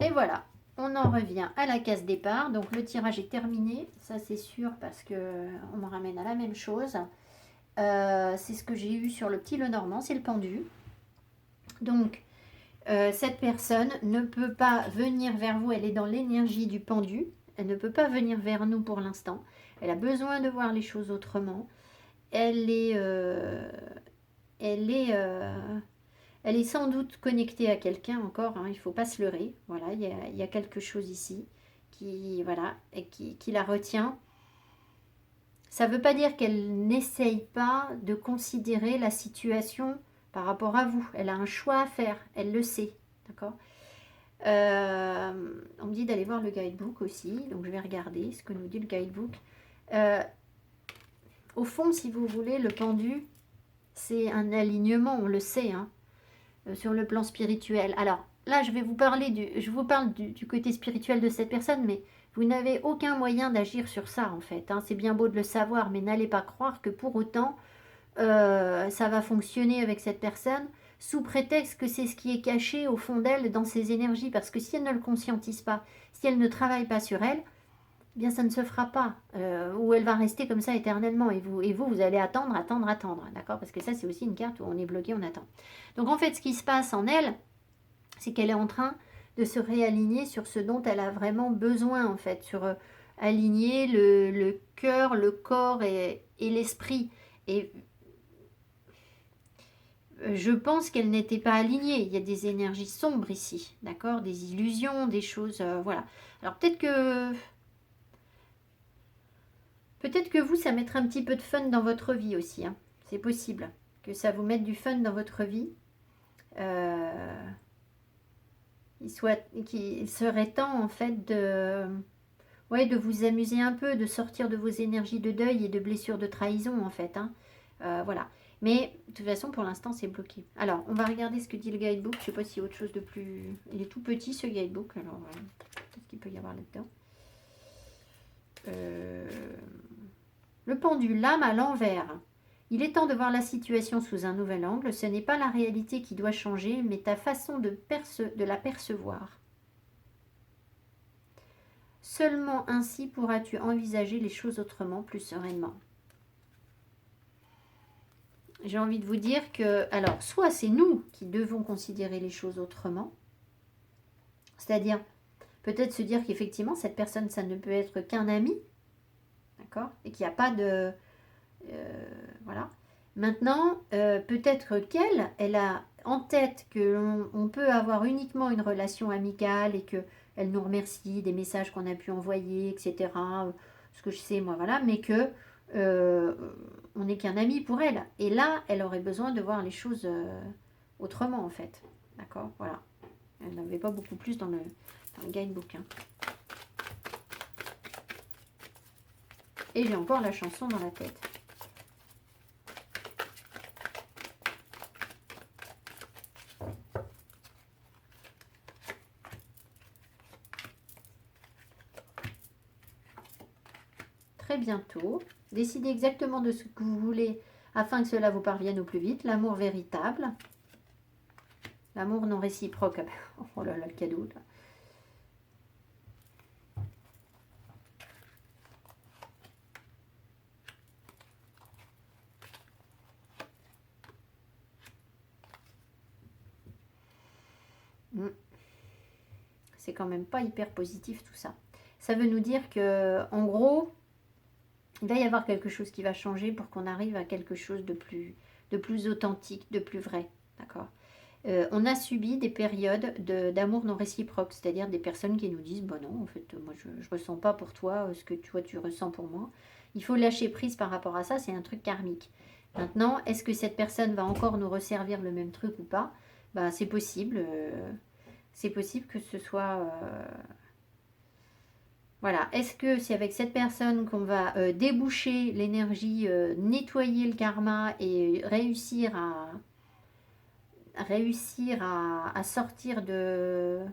Et voilà, on en revient à la case départ. Donc le tirage est terminé, ça c'est sûr parce que on me ramène à la même chose. C'est ce que j'ai eu sur le petit Lenormand, c'est le pendu. Donc cette personne ne peut pas venir vers vous, elle est dans l'énergie du pendu. Elle ne peut pas venir vers nous pour l'instant. Elle a besoin de voir les choses autrement. Elle est, elle est, elle est sans doute connectée à quelqu'un encore, hein, il ne faut pas se leurrer. Voilà, il y a quelque chose ici qui, voilà, et qui la retient. Ça ne veut pas dire qu'elle n'essaye pas de considérer la situation par rapport à vous. Elle a un choix à faire, elle le sait. D'accord. On me dit d'aller voir le guidebook aussi, donc je vais regarder ce que nous dit le guidebook. Au fond, si vous voulez, le pendu, c'est un alignement, on le sait, hein, sur le plan spirituel. Alors là, je vous parle du côté spirituel de cette personne, mais vous n'avez aucun moyen d'agir sur ça, en fait. Hein. C'est bien beau de le savoir, mais n'allez pas croire que pour autant, ça va fonctionner avec cette personne, sous prétexte que c'est ce qui est caché au fond d'elle dans ses énergies. Parce que si elle ne le conscientise pas, si elle ne travaille pas sur elle, eh bien ça ne se fera pas. Ou elle va rester comme ça éternellement. Et vous allez attendre, attendre, attendre. D'accord. Parce que ça, c'est aussi une carte où on est bloqué, on attend. Donc en fait, ce qui se passe en elle, c'est qu'elle est en train de se réaligner sur ce dont elle a vraiment besoin, en fait. Sur aligner le cœur, le corps et l'esprit. Et je pense qu'elle n'était pas alignée. Il y a des énergies sombres ici, d'accord? Des illusions, des choses, voilà. Alors peut-être que vous, ça mettra un petit peu de fun dans votre vie aussi. Hein. C'est possible que ça vous mette du fun dans votre vie. Qu'il serait temps en fait de vous amuser un peu, de sortir de vos énergies de deuil et de blessures de trahison en fait. Hein. Voilà. Mais de toute façon, pour l'instant, c'est bloqué. Alors, on va regarder ce que dit le guidebook. Je ne sais pas s'il y a autre chose de plus... Il est tout petit, ce guidebook. Alors, peut-être qu'il peut y avoir là-dedans. Le pendule, l'âme à l'envers. Il est temps de voir la situation sous un nouvel angle. Ce n'est pas la réalité qui doit changer, mais ta façon de la percevoir. Seulement ainsi pourras-tu envisager les choses autrement, plus sereinement. J'ai envie de vous dire que, alors, soit c'est nous qui devons considérer les choses autrement, c'est-à-dire peut-être se dire qu'effectivement, cette personne, ça ne peut être qu'un ami, d'accord, et qu'il n'y a pas de... voilà. Maintenant, peut-être qu'elle, elle a en tête qu'on peut avoir uniquement une relation amicale et qu'elle nous remercie des messages qu'on a pu envoyer, etc. Ce que je sais, moi, voilà, mais que on n'est qu'un ami pour elle. Et là, elle aurait besoin de voir les choses autrement, en fait. D'accord. Voilà. Elle n'avait pas beaucoup plus dans le guidebook. Hein. Et j'ai encore la chanson dans la tête. Très bientôt. Décidez exactement de ce que vous voulez afin que cela vous parvienne au plus vite. L'amour véritable. L'amour non réciproque. Oh là là, le cadeau. Là. C'est quand même pas hyper positif tout ça. Ça veut nous dire que, en gros, il va y avoir quelque chose qui va changer pour qu'on arrive à quelque chose de plus authentique, de plus vrai. D'accord. On a subi des périodes d'amour non réciproque, c'est-à-dire des personnes qui nous disent bon non, en fait, moi je ne ressens pas pour toi ce que toi tu ressens pour moi. Il faut lâcher prise par rapport à ça, c'est un truc karmique. Maintenant, est-ce que cette personne va encore nous resservir le même truc ou pas? Ben, c'est possible. C'est possible que ce soit... Voilà. Est-ce que c'est avec cette personne qu'on va déboucher l'énergie, nettoyer le karma et réussir à sortir de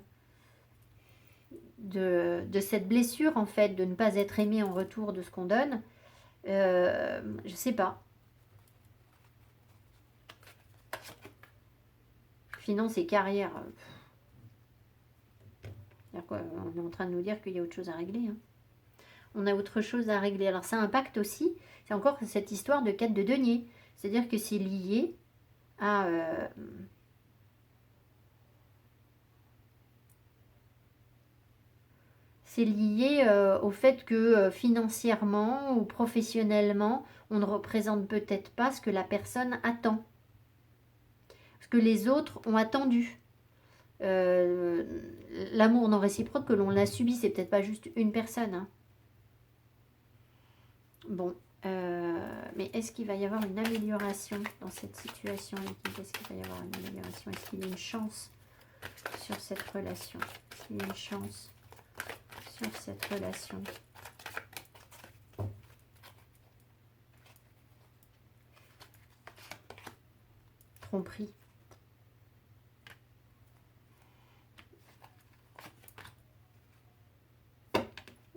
cette blessure, en fait, de ne pas être aimé en retour de ce qu'on donne? Je sais pas. Finance et carrière. On est en train de nous dire qu'il y a autre chose à régler. Hein. On a autre chose à régler. Alors ça impacte aussi, c'est encore cette histoire de quête de denier. C'est-à-dire que c'est lié à... c'est lié au fait que financièrement ou professionnellement, on ne représente peut-être pas ce que la personne attend. Ce que les autres ont attendu. L'amour non réciproque, que l'on l'a subi, c'est peut-être pas juste une personne. Hein. Bon, mais est-ce qu'il va y avoir une amélioration dans cette situation? Est-ce qu'il va y avoir une amélioration? Est-ce qu'il y a une chance sur cette relation? Est-ce qu'il y a une chance sur cette relation? Tromperie.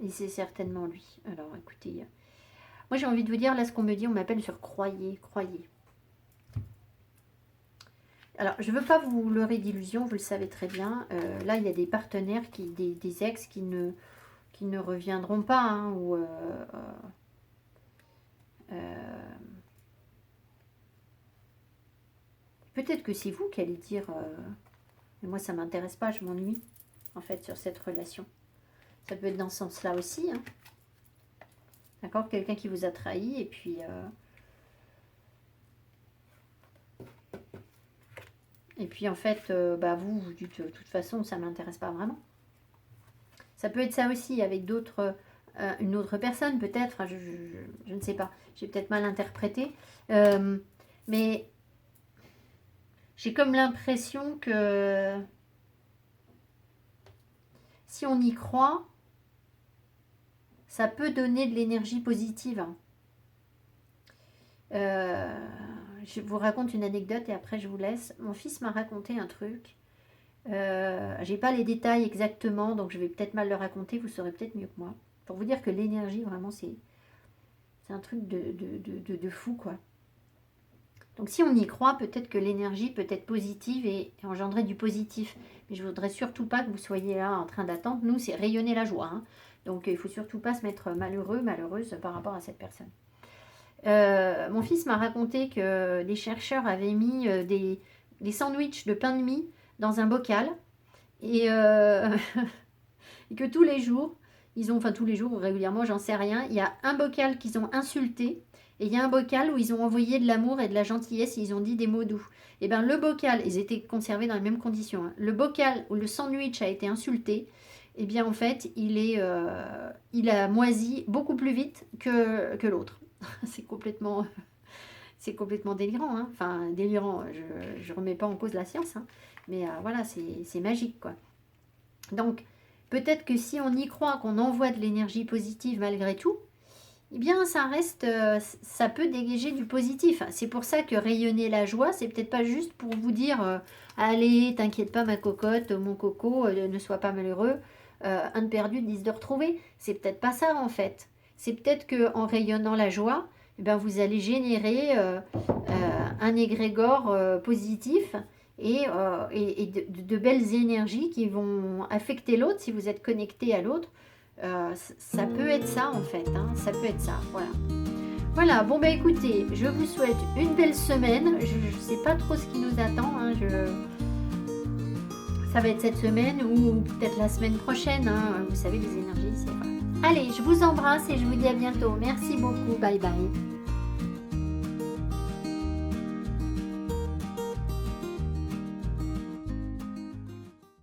Et c'est certainement lui. Alors écoutez, moi j'ai envie de vous dire, là ce qu'on me dit, on m'appelle sur croyez, croyez. Alors je ne veux pas vous leurrer d'illusions, vous le savez très bien. Là il y a des partenaires, des ex qui ne reviendront pas. Hein, ou, peut-être que c'est vous qui allez dire, mais moi ça ne m'intéresse pas, je m'ennuie en fait sur cette relation. Ça peut être dans ce sens-là aussi. Hein. D'accord? Quelqu'un qui vous a trahi et puis... et puis en fait, vous dites, de toute façon, ça ne m'intéresse pas vraiment. Ça peut être ça aussi avec d'autres... une autre personne peut-être. Enfin, je ne sais pas. J'ai peut-être mal interprété. Mais j'ai comme l'impression que... si on y croit... ça peut donner de l'énergie positive. Je vous raconte une anecdote et après je vous laisse. Mon fils m'a raconté un truc. J'ai pas les détails exactement, donc je vais peut-être mal le raconter. Vous saurez peut-être mieux que moi. Pour vous dire que l'énergie, vraiment, c'est un truc de fou, quoi. Donc si on y croit, peut-être que l'énergie peut être positive et engendrer du positif. Mais je voudrais surtout pas que vous soyez là en train d'attendre. Nous, c'est rayonner la joie. Hein. Donc, il ne faut surtout pas se mettre malheureux, malheureuse par rapport à cette personne. Mon fils m'a raconté que des chercheurs avaient mis des sandwichs de pain de mie dans un bocal et, et que tous les jours, tous les jours ou régulièrement, j'en sais rien, il y a un bocal qu'ils ont insulté et il y a un bocal où ils ont envoyé de l'amour et de la gentillesse et ils ont dit des mots doux. Et bien le bocal, ils étaient conservés dans les mêmes conditions, hein. Le bocal où le sandwich a été insulté, eh bien en fait, il a moisi beaucoup plus vite que l'autre. c'est complètement délirant. Hein. Enfin, délirant, je ne remets pas en cause la science. Hein. Mais voilà, c'est magique, quoi. Donc, peut-être que si on y croit, qu'on envoie de l'énergie positive malgré tout, eh bien, ça peut dégager du positif. C'est pour ça que rayonner la joie, c'est peut-être pas juste pour vous dire allez, t'inquiète pas ma cocotte, mon coco, ne sois pas malheureux. Un de perdu, 10 de retrouvé. C'est peut-être pas ça en fait. C'est peut-être qu'en rayonnant la joie, eh bien, vous allez générer un égrégore positif et de belles énergies qui vont affecter l'autre si vous êtes connecté à l'autre. Ça peut être ça en fait. Hein, ça peut être ça. Voilà. Voilà, bon bah écoutez, je vous souhaite une belle semaine. Je ne sais pas trop ce qui nous attend. Hein, ça va être cette semaine ou peut-être la semaine prochaine. Hein. Vous savez, les énergies, c'est vrai. Allez, je vous embrasse et je vous dis à bientôt. Merci beaucoup. Bye bye.